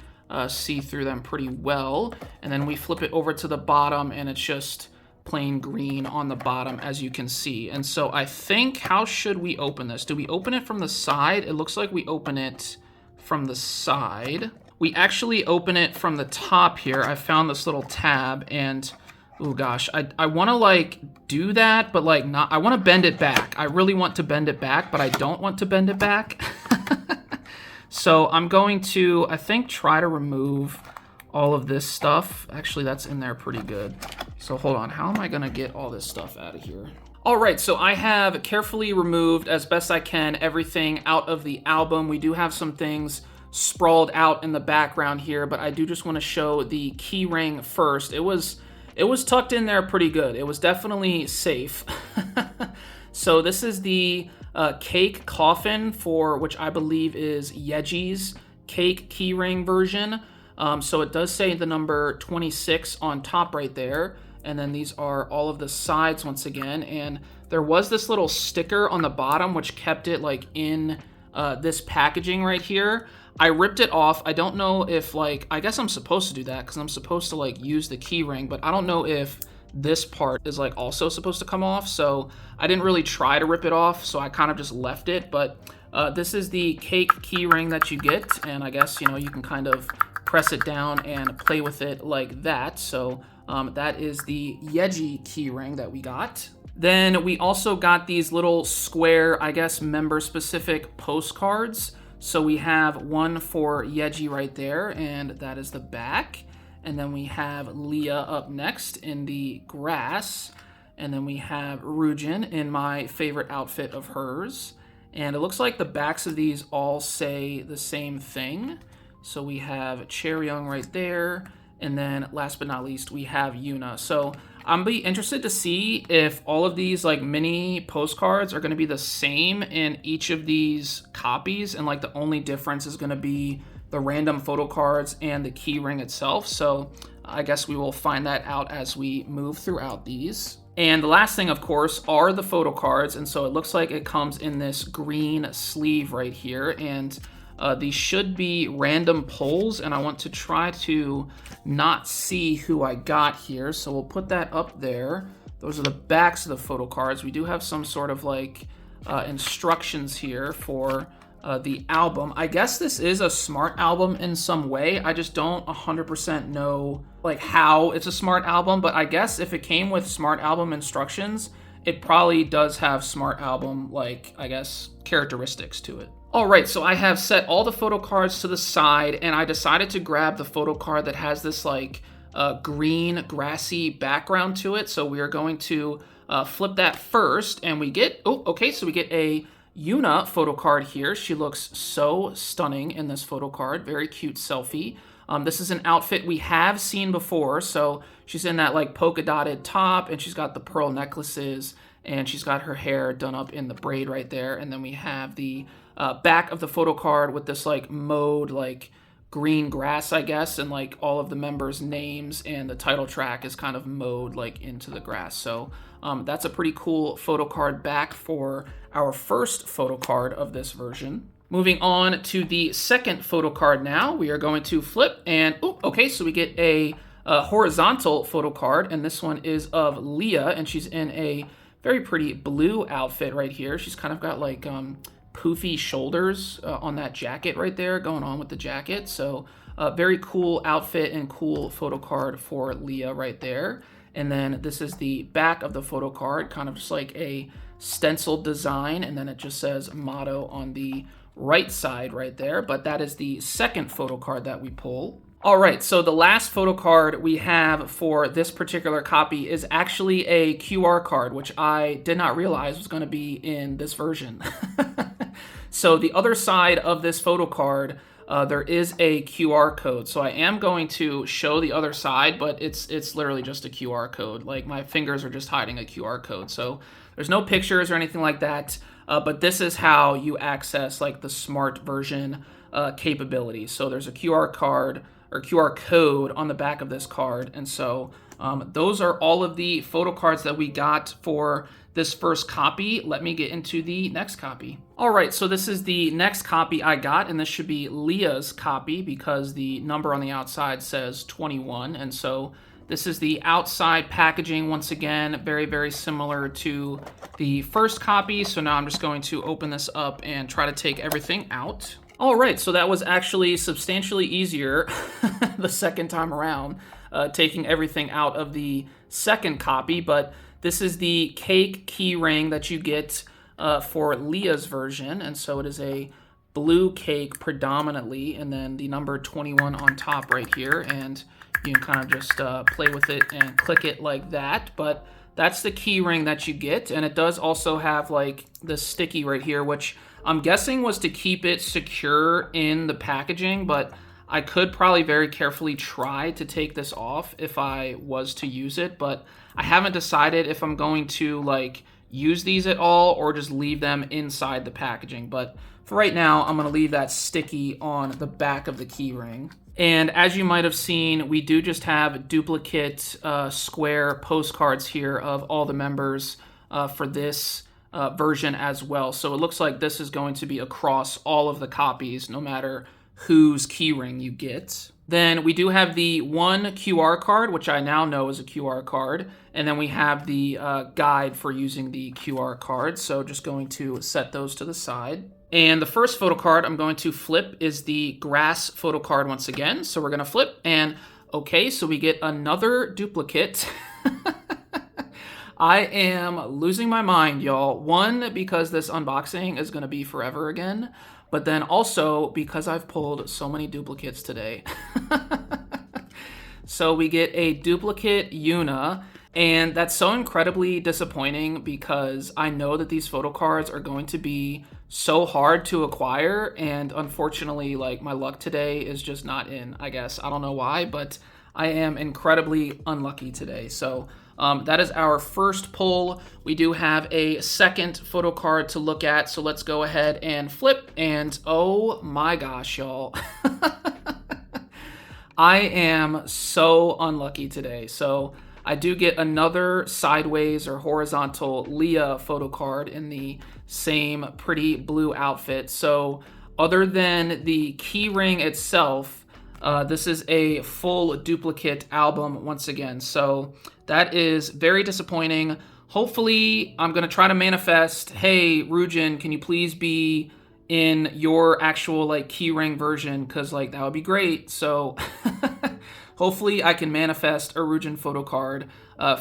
see through them pretty well. And then we flip it over to the bottom, and it's just plain green on the bottom, as you can see. And so I think, how should we open this? Do we open it from the side? It looks like we open it from the side. We actually open it from the top here. I found this little tab, and oh gosh, I want to like do that, but like not. I want to bend it back. I really want to bend it back, but I don't want to bend it back. So I'm going to, I think, try to remove all of this stuff. Actually, that's in there pretty good. So hold on, how am I gonna get all this stuff out of here? All right, so I have carefully removed as best I can everything out of the album. We do have some things sprawled out in the background here, but I do just want to show the keyring first. It was tucked in there pretty good. It was definitely safe. So this is the cake coffin for which I believe is Yeji's cake keyring version. So it does say the number 26 on top right there. And then these are all of the sides once again. And there was this little sticker on the bottom which kept it like in this packaging right here. I ripped it off. I don't know if like, I guess I'm supposed to do that because I'm supposed to like use the key ring, but I don't know if this part is like also supposed to come off. So I didn't really try to rip it off. So I kind of just left it. But this is the cake key ring that you get. And I guess, you know, you can kind of press it down and play with it like that. So that is the Yeji key ring that we got. Then we also got these little square, I guess, member-specific postcards. So we have one for Yeji right there, and that is the back. And then we have Leah up next in the grass. And then we have Ryujin in my favorite outfit of hers. And it looks like the backs of these all say the same thing. So we have Chaeryeong right there. And then last but not least, we have Yuna. So I'm be interested to see if all of these like mini postcards are going to be the same in each of these copies. And like the only difference is going to be the random photo cards and the key ring itself. So I guess we will find that out as we move throughout these. And the last thing, of course, are the photo cards. And so it looks like it comes in this green sleeve right here. And these should be random pulls, and I want to try to not see who I got here. So we'll put that up there. Those are the backs of the photo cards. We do have some sort of like instructions here for the album. I guess this is a smart album in some way. I just don't 100% know like how it's a smart album, but I guess if it came with smart album instructions, it probably does have smart album, like, I guess, characteristics to it. All right, so I have set all the photo cards to the side, and I decided to grab the photo card that has this like green grassy background to it. So we are going to flip that first, and we get, so we get a Yuna photo card here. She looks so stunning in this photo card. Very cute selfie. This is an outfit we have seen before. So she's in that like polka dotted top, and she's got the pearl necklaces, and she's got her hair done up in the braid right there. And then we have the back of the photo card with this like mode, like green grass, I guess, and like all of the members' names, and the title track is kind of mowed like into the grass. So that's a pretty cool photo card back for our first photo card of this version. Moving on to the second photo card now, we are going to flip, and so we get a horizontal photo card, and this one is of Leah, and she's in a very pretty blue outfit right here. She's kind of got like poofy shoulders on that jacket right there going on with the jacket. So very cool outfit and cool photo card for Leah right there. And then this is the back of the photo card, kind of just like a stenciled design, and then it just says motto on the right side right there. But that is the second photo card that we pull. All right, so the last photo card we have for this particular copy is actually a QR card, which I did not realize was going to be in this version. So the other side of this photo card, there is a QR code. So I am going to show the other side, but it's literally just a QR code. Like my fingers are just hiding a QR code. So there's no pictures or anything like that. But this is how you access like the smart version capabilities. So there's a QR card or QR code on the back of this card. And so those are all of the photo cards that we got for this first copy. Let me get into the next copy. All right, so this is the next copy I got, and this should be Leah's copy because the number on the outside says 21. And so this is the outside packaging, once again, very, very similar to the first copy. So now I'm just going to open this up and try to take everything out. All right, so that was actually substantially easier the second time around, taking everything out of the second copy. But this is the cake key ring that you get for Leah's version. And so it is a blue cake predominantly, and then the number 21 on top right here, and you can kind of just play with it and click it like that. But that's the key ring that you get, and it does also have like the sticky right here, which I'm guessing was to keep it secure in the packaging, but I could probably very carefully try to take this off if I was to use it, but I haven't decided if I'm going to like use these at all or just leave them inside the packaging. But for right now, I'm going to leave that sticky on the back of the key ring. And as you might have seen, we do just have duplicate square postcards here of all the members for this version as well. So it looks like this is going to be across all of the copies, no matter whose keyring you get. Then we do have the one QR card, which I now know is a QR card. And then we have the guide for using the QR card. So just going to set those to the side. And the first photo card I'm going to flip is the grass photo card once again. So we're going to flip, and okay, so we get another duplicate. I am losing my mind, y'all. One, because this unboxing is going to be forever again, but then also because I've pulled so many duplicates today. So we get a duplicate Yuna, and that's so incredibly disappointing because I know that these photo cards are going to be so hard to acquire, and unfortunately, like, my luck today is just not in, I guess. I don't know why, but I am incredibly unlucky today. So that is our first pull. We do have a second photo card to look at, so let's go ahead and flip, and oh my gosh, y'all. I am so unlucky today. So I do get another sideways or horizontal Leah photo card in the same pretty blue outfit. So other than the key ring itself, this is a full duplicate album once again. So that is very disappointing. Hopefully, I'm going to try to manifest, hey, Ryujin, can you please be in your actual like keyring version? Because like that would be great. So hopefully I can manifest a Ryujin photo card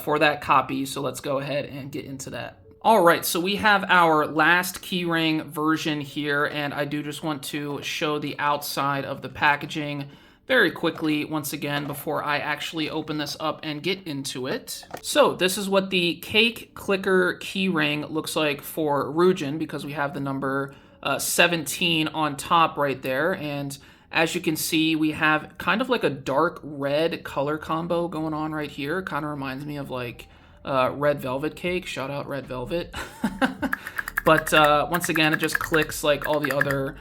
for that copy. So let's go ahead and get into that. All right, so we have our last keyring version here, and I do just want to show the outside of the packaging very quickly once again before I actually open this up and get into it. So this is what the cake clicker keyring looks like for Ryujin, because we have the number 17 on top right there, and as you can see, we have kind of like a dark red color combo going on right here. Kind of reminds me of like red velvet cake. Shout out red velvet. But once again, it just clicks like all the other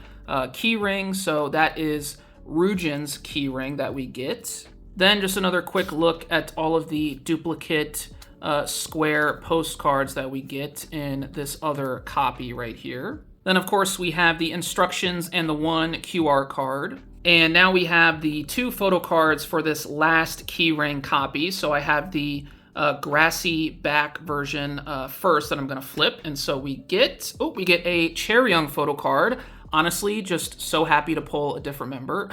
key rings. So that is Ryujin's key ring that we get. Then just another quick look at all of the duplicate square postcards that we get in this other copy right here. Then, of course, we have the instructions and the one QR card. And now we have the two photo cards for this last keyring copy. So I have the grassy back version first that I'm going to flip. And so we get a Chaeryeong photo card. Honestly, just so happy to pull a different member.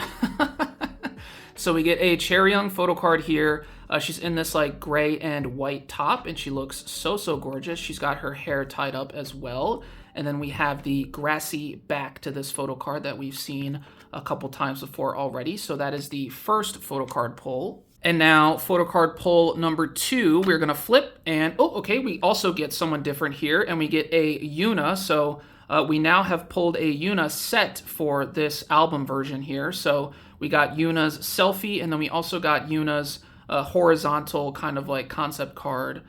So we get a Chaeryeong photo card here. She's in this like gray and white top, and she looks so gorgeous. She's got her hair tied up as well. And then we have the grassy back to this photo card that we've seen a couple times before already. So that is the first photo card pull. And now photo card pull number 2, we're gonna flip, and we also get someone different here, and we get a Yuna. So we now have pulled a Yuna set for this album version here. So we got Yuna's selfie, and then we also got Yuna's horizontal kind of like concept card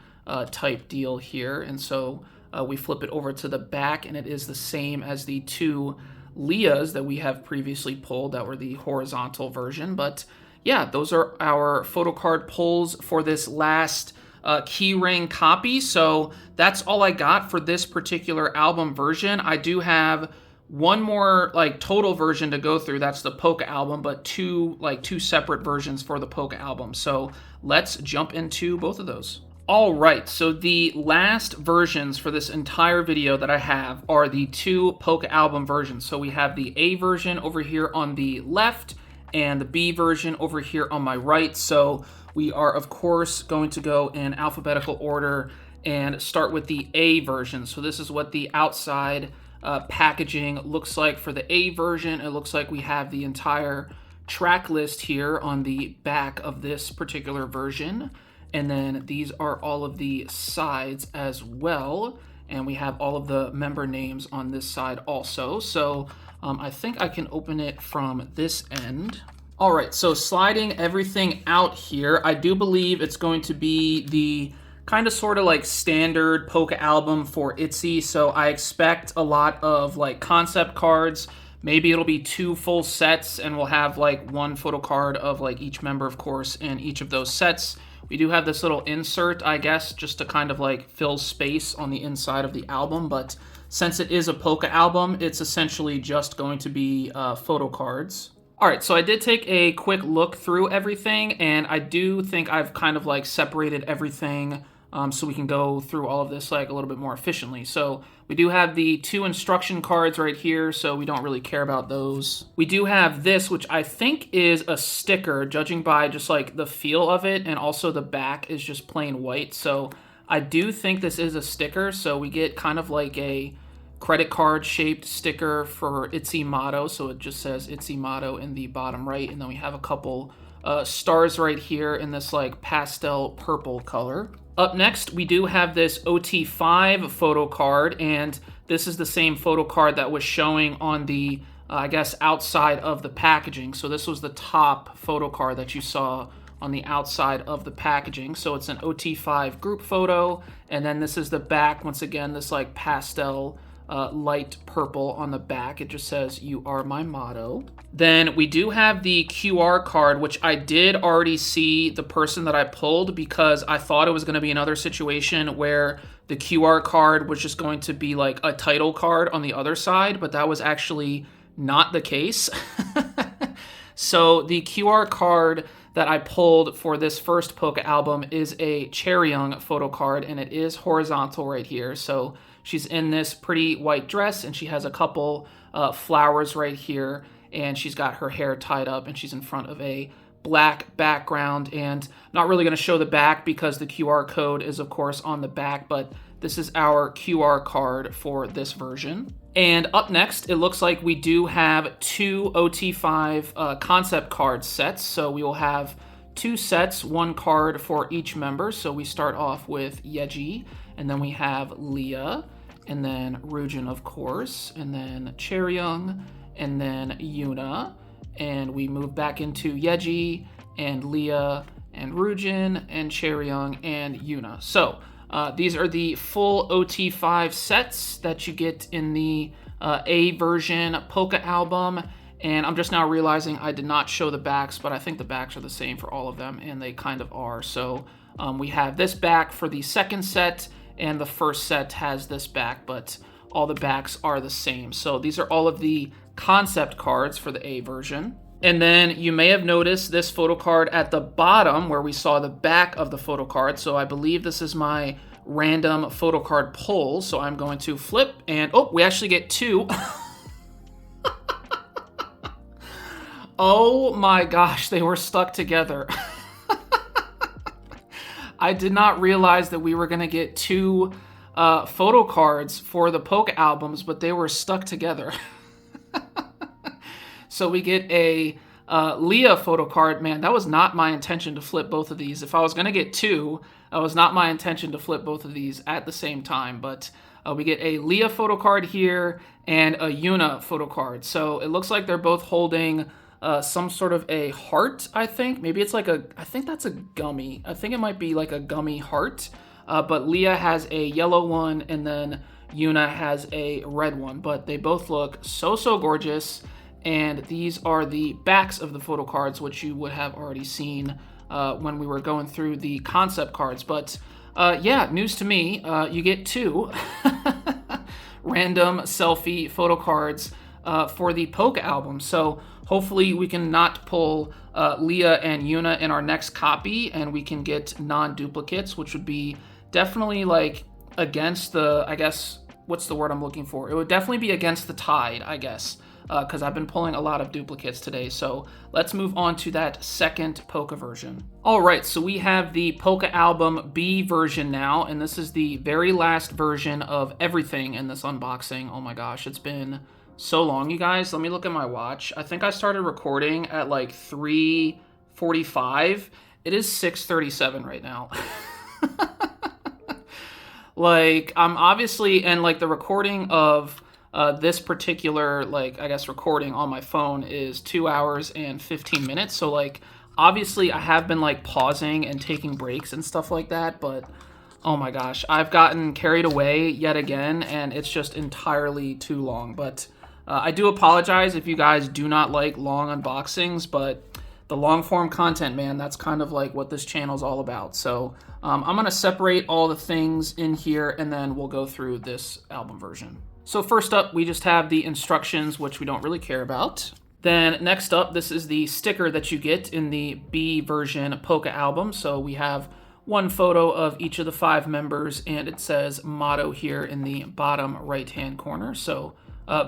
type deal here. And so we flip it over to the back, and it is the same as the two Leahs that we have previously pulled that were the horizontal version. But yeah, those are our photo card pulls for this last keyring copy. So that's all I got for this particular album version. I do have one more like total version to go through. That's the POCA album, but two separate versions for the POCA album. So let's jump into both of those. All right, so the last versions for this entire video that I have are the two POCA album versions. So we have the A version over here on the left and the B version over here on my right. So we are, of course, going to go in alphabetical order and start with the A version. So this is what the outside packaging looks like for the A version. It looks like we have the entire track list here on the back of this particular version. And then these are all of the sides as well. And we have all of the member names on this side also. So I think I can open it from this end. All right, so sliding everything out here, I do believe it's going to be the kind of sort of like standard POCA album for ITZY. So I expect a lot of like concept cards. Maybe it'll be 2 full sets and we'll have like 1 photo card of like each member, of course, in each of those sets. We do have this little insert, I guess, just to kind of like fill space on the inside of the album. But since it is a POCA album, it's essentially just going to be photo cards. All right, so I did take a quick look through everything, and I do think I've kind of like separated everything so we can go through all of this like a little bit more efficiently. So we do have the 2 instruction cards right here, so we don't really care about those. We do have this, which I think is a sticker, judging by just like the feel of it, and also the back is just plain white. So I do think this is a sticker, so we get kind of like a credit card shaped sticker for ITZY motto. So it just says ITZY motto in the bottom right, and then we have a couple stars right here in this like pastel purple color. Up next, we do have this OT5 photo card, and this is the same photo card that was showing on the, I guess, outside of the packaging. So this was the top photo card that you saw on the outside of the packaging. So it's an OT5 group photo, and then this is the back. Once again, this like pastel light purple on the back. It just says, "You are my motto." Then we do have the QR card, which I did already see the person that I pulled, because I thought it was going to be another situation where the QR card was just going to be like a title card on the other side, but that was actually not the case. So the QR card that I pulled for this first POCA album is a Keyring photo card, and it is horizontal right here. So she's in this pretty white dress, and she has a couple flowers right here, and she's got her hair tied up, and she's in front of a black background. And not really going to show the back because the QR code is, of course, on the back, but this is our QR card for this version. And up next, it looks like we do have 2 OT5 concept card sets. So we will have 2 sets, 1 card for each member. So we start off with Yeji, and then we have Leah, and then Ryujin, of course, and then Keyring, and then Yuna. And we move back into Yeji, and Leah, and Ryujin, and Keyring, and Yuna. So these are the full OT5 sets that you get in the A version POCA album. And I'm just now realizing I did not show the backs, but I think the backs are the same for all of them, and they kind of are. So we have this back for the second set, and the first set has this back, but all the backs are the same. So these are all of the concept cards for the A version. And then you may have noticed this photo card at the bottom where we saw the back of the photo card. So I believe this is my random photo card pull. So I'm going to flip, and oh, we actually get 2. Oh my gosh, they were stuck together. I did not realize that we were going to get 2 photo cards for the POCA albums, but they were stuck together. So we get a Leah photo card. Man, that was not my intention to flip both of these. If I was going to get 2, it was not my intention to flip both of these at the same time. But we get a Leah photo card here and a Yuna photo card. So it looks like they're both holding some sort of a heart, I think. Maybe it's like I think that's a gummy. I think it might be like a gummy heart. But Leah has a yellow one, and then Yuna has a red one. But they both look so gorgeous. And these are the backs of the photo cards, which you would have already seen when we were going through the concept cards. But yeah, news to me, you get 2 random selfie photo cards for the POCA album. So hopefully we can not pull Leah and Yuna in our next copy, and we can get non-duplicates, which would be definitely like against the, I guess, what's the word I'm looking for? It would definitely be against the tide, I guess. because I've been pulling a lot of duplicates today. So let's move on to that second POCA version. All right, so we have the POCA album B version now, and this is the very last version of everything in this unboxing. Oh my gosh, it's been so long, you guys. Let me look at my watch. I think I started recording at like 3:45. It is 6:37 right now. Like, I'm obviously, and like the recording of this particular, like, I guess recording on my phone is 2 hours and 15 minutes. So like, obviously I have been like pausing and taking breaks and stuff like that, but oh my gosh, I've gotten carried away yet again, and it's just entirely too long. But I do apologize if you guys do not like long unboxings, but the long form content, man, that's kind of like what this channel is all about. So I'm going to separate all the things in here, and then we'll go through this album version. So first up, we just have the instructions, which we don't really care about. Then next up, this is the sticker that you get in the B version POCA album. So we have one photo of each of the 5 members, and it says motto here in the bottom right-hand corner. So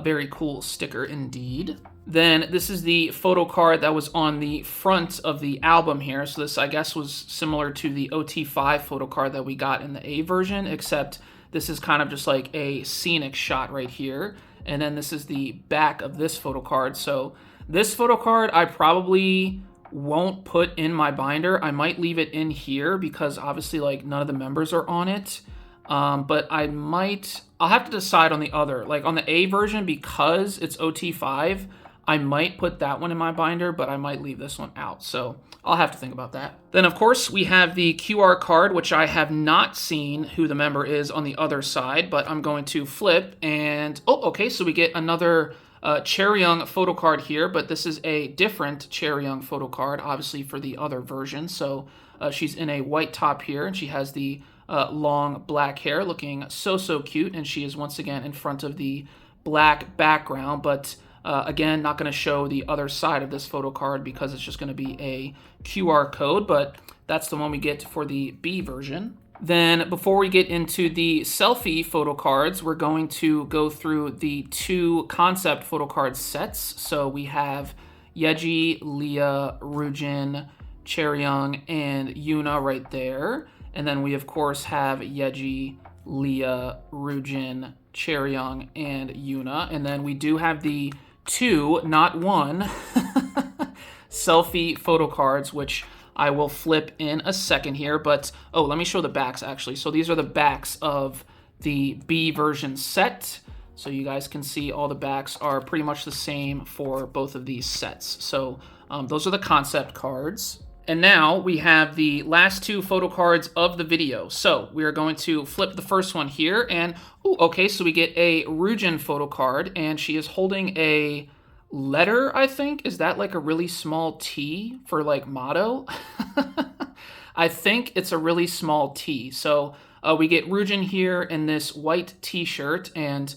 very cool sticker indeed. Then this is the photo card that was on the front of the album here. So this, I guess, was similar to the OT5 photo card that we got in the A version, except this is kind of just like a scenic shot right here. And then this is the back of this photo card. So this photo card I probably won't put in my binder. I might leave it in here because obviously like none of the members are on it. But I'll have to decide on the other. Like on the A version, because it's OT5, I might put that one in my binder, but I might leave this one out. So I'll have to think about that. Then, of course, we have the QR card, which I have not seen who the member is on the other side, but I'm going to flip and, oh, okay, so we get another Keyring photo card here, but this is a different Keyring photo card, obviously, for the other version. So she's in a white top here, and she has the long black hair, looking so cute, and she is once again in front of the black background, but again, not going to show the other side of this photo card because it's just going to be a QR code, but that's the one we get for the B version. Then before we get into the selfie photo cards, we're going to go through the 2 concept photo card sets. So we have Yeji, Leah, Ryujin, Keyring, and Yuna right there. And then we, of course, have Yeji, Leah, Ryujin, Keyring, and Yuna. And then we do have the 2, not 1, selfie photo cards, which I will flip in a second here. But, oh, let me show the backs, actually. So these are the backs of the B version set. So you guys can see all the backs are pretty much the same for both of these sets. So those are the concept cards. And now we have the last 2 photo cards of the video. So we are going to flip the first one here, and ooh, okay, so we get a Ryujin photo card, and she is holding a letter, I think. Is that like a really small T for like motto? I think it's a really small T. So we get Ryujin here in this white t-shirt and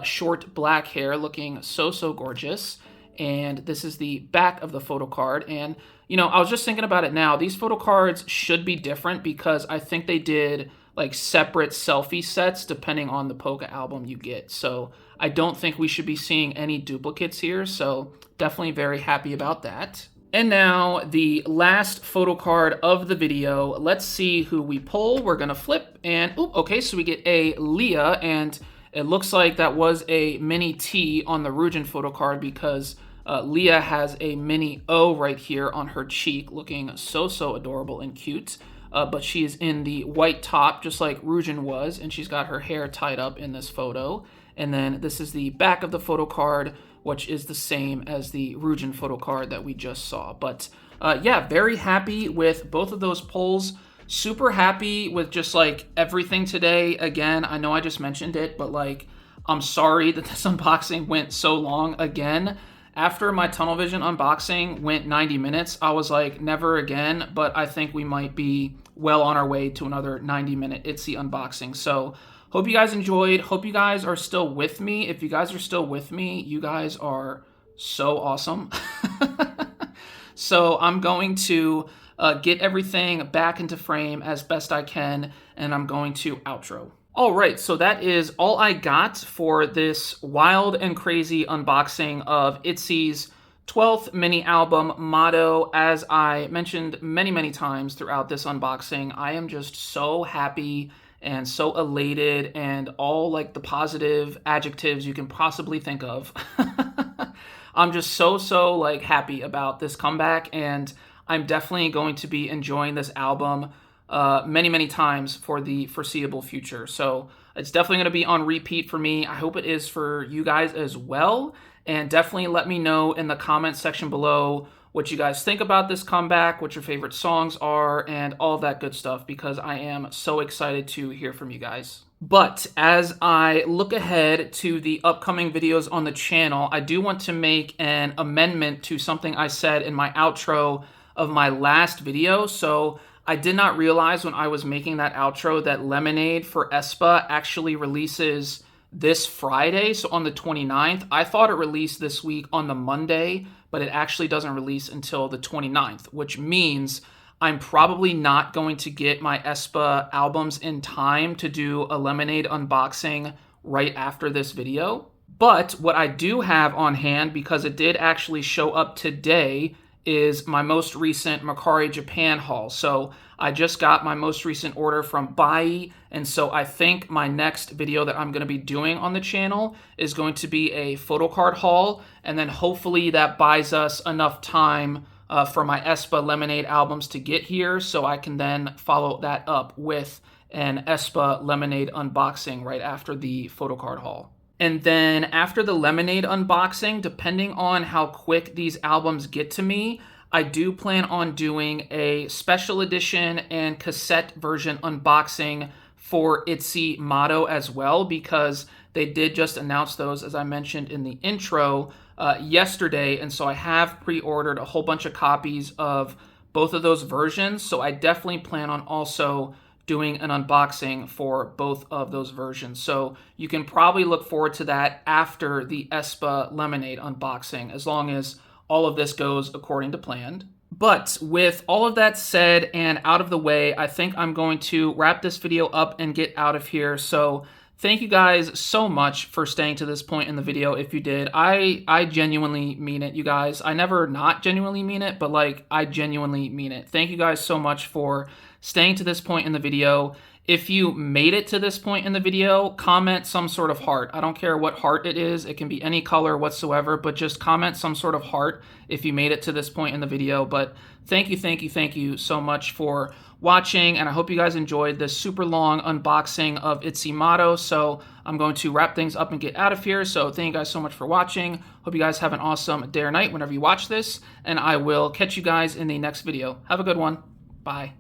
short black hair, looking so gorgeous. And this is the back of the photo card. And, you know, I was just thinking about it now. These photo cards should be different because I think they did like separate selfie sets depending on the POCA album you get. So I don't think we should be seeing any duplicates here. So definitely very happy about that. And now the last photo card of the video. Let's see who we pull. We're going to flip and, ooh, okay, so we get a Leah, and it looks like that was a mini T on the Ryujin photo card because Leah has a mini O right here on her cheek, looking so adorable and cute. But she is in the white top, just like Ryujin was, and she's got her hair tied up in this photo. And then this is the back of the photo card, which is the same as the Ryujin photo card that we just saw. But yeah, very happy with both of those pulls. Super happy with just like everything today. Again, I know I just mentioned it, but like, I'm sorry that this unboxing went so long again. After my tunnel vision unboxing went 90 minutes, I was like, never again, but I think we might be well on our way to another 90-minute ITZY unboxing. So hope you guys enjoyed. Hope you guys are still with me. If you guys are still with me, you guys are so awesome. So I'm going to get everything back into frame as best I can, and I'm going to outro. All right, so that is all I got for this wild and crazy unboxing of ITZY's 12th mini album, Motto. As I mentioned many, many times throughout this unboxing, I am just so happy and so elated and all like the positive adjectives you can possibly think of. I'm just so like happy about this comeback, and I'm definitely going to be enjoying this album many, many times for the foreseeable future. So it's definitely going to be on repeat for me. I hope it is for you guys as well. And definitely let me know in the comments section below what you guys think about this comeback, what your favorite songs are, and all that good stuff, because I am so excited to hear from you guys. But as I look ahead to the upcoming videos on the channel, I do want to make an amendment to something I said in my outro of my last video. So I did not realize when I was making that outro that Lemonade for aespa actually releases this Friday, so on the 29th. I thought it released this week on the Monday, but it actually doesn't release until the 29th, which means I'm probably not going to get my aespa albums in time to do a Lemonade unboxing right after this video. But what I do have on hand, because it did actually show up today, is my most recent Mercari Japan haul. So I just got my most recent order from ITZY, and so I think my next video that I'm going to be doing on the channel is going to be a photo card haul, and then hopefully that buys us enough time for my aespa Lemonade albums to get here, so I can then follow that up with an aespa Lemonade unboxing right after the photo card haul. And then after the Lemonade unboxing, depending on how quick these albums get to me, I do plan on doing a special edition and cassette version unboxing for ITZY Motto as well, because they did just announce those, as I mentioned in the intro, yesterday. And so I have pre-ordered a whole bunch of copies of both of those versions. So I definitely plan on also doing an unboxing for both of those versions. So you can probably look forward to that after the aespa Lemonade unboxing, as long as all of this goes according to plan. But with all of that said and out of the way, I think I'm going to wrap this video up and get out of here. So thank you guys so much for staying to this point in the video. If you did, I genuinely mean it, you guys. I never not genuinely mean it, but like I genuinely mean it. Thank you guys so much for staying to this point in the video. If you made it to this point in the video, comment some sort of heart. I don't care what heart it is. It can be any color whatsoever, but just comment some sort of heart if you made it to this point in the video. But thank you so much for watching, and I hope you guys enjoyed this super long unboxing of ITZY Motto. So I'm going to wrap things up and get out of here. So thank you guys so much for watching. Hope you guys have an awesome day or night whenever you watch this, and I will catch you guys in the next video. Have a good one. Bye.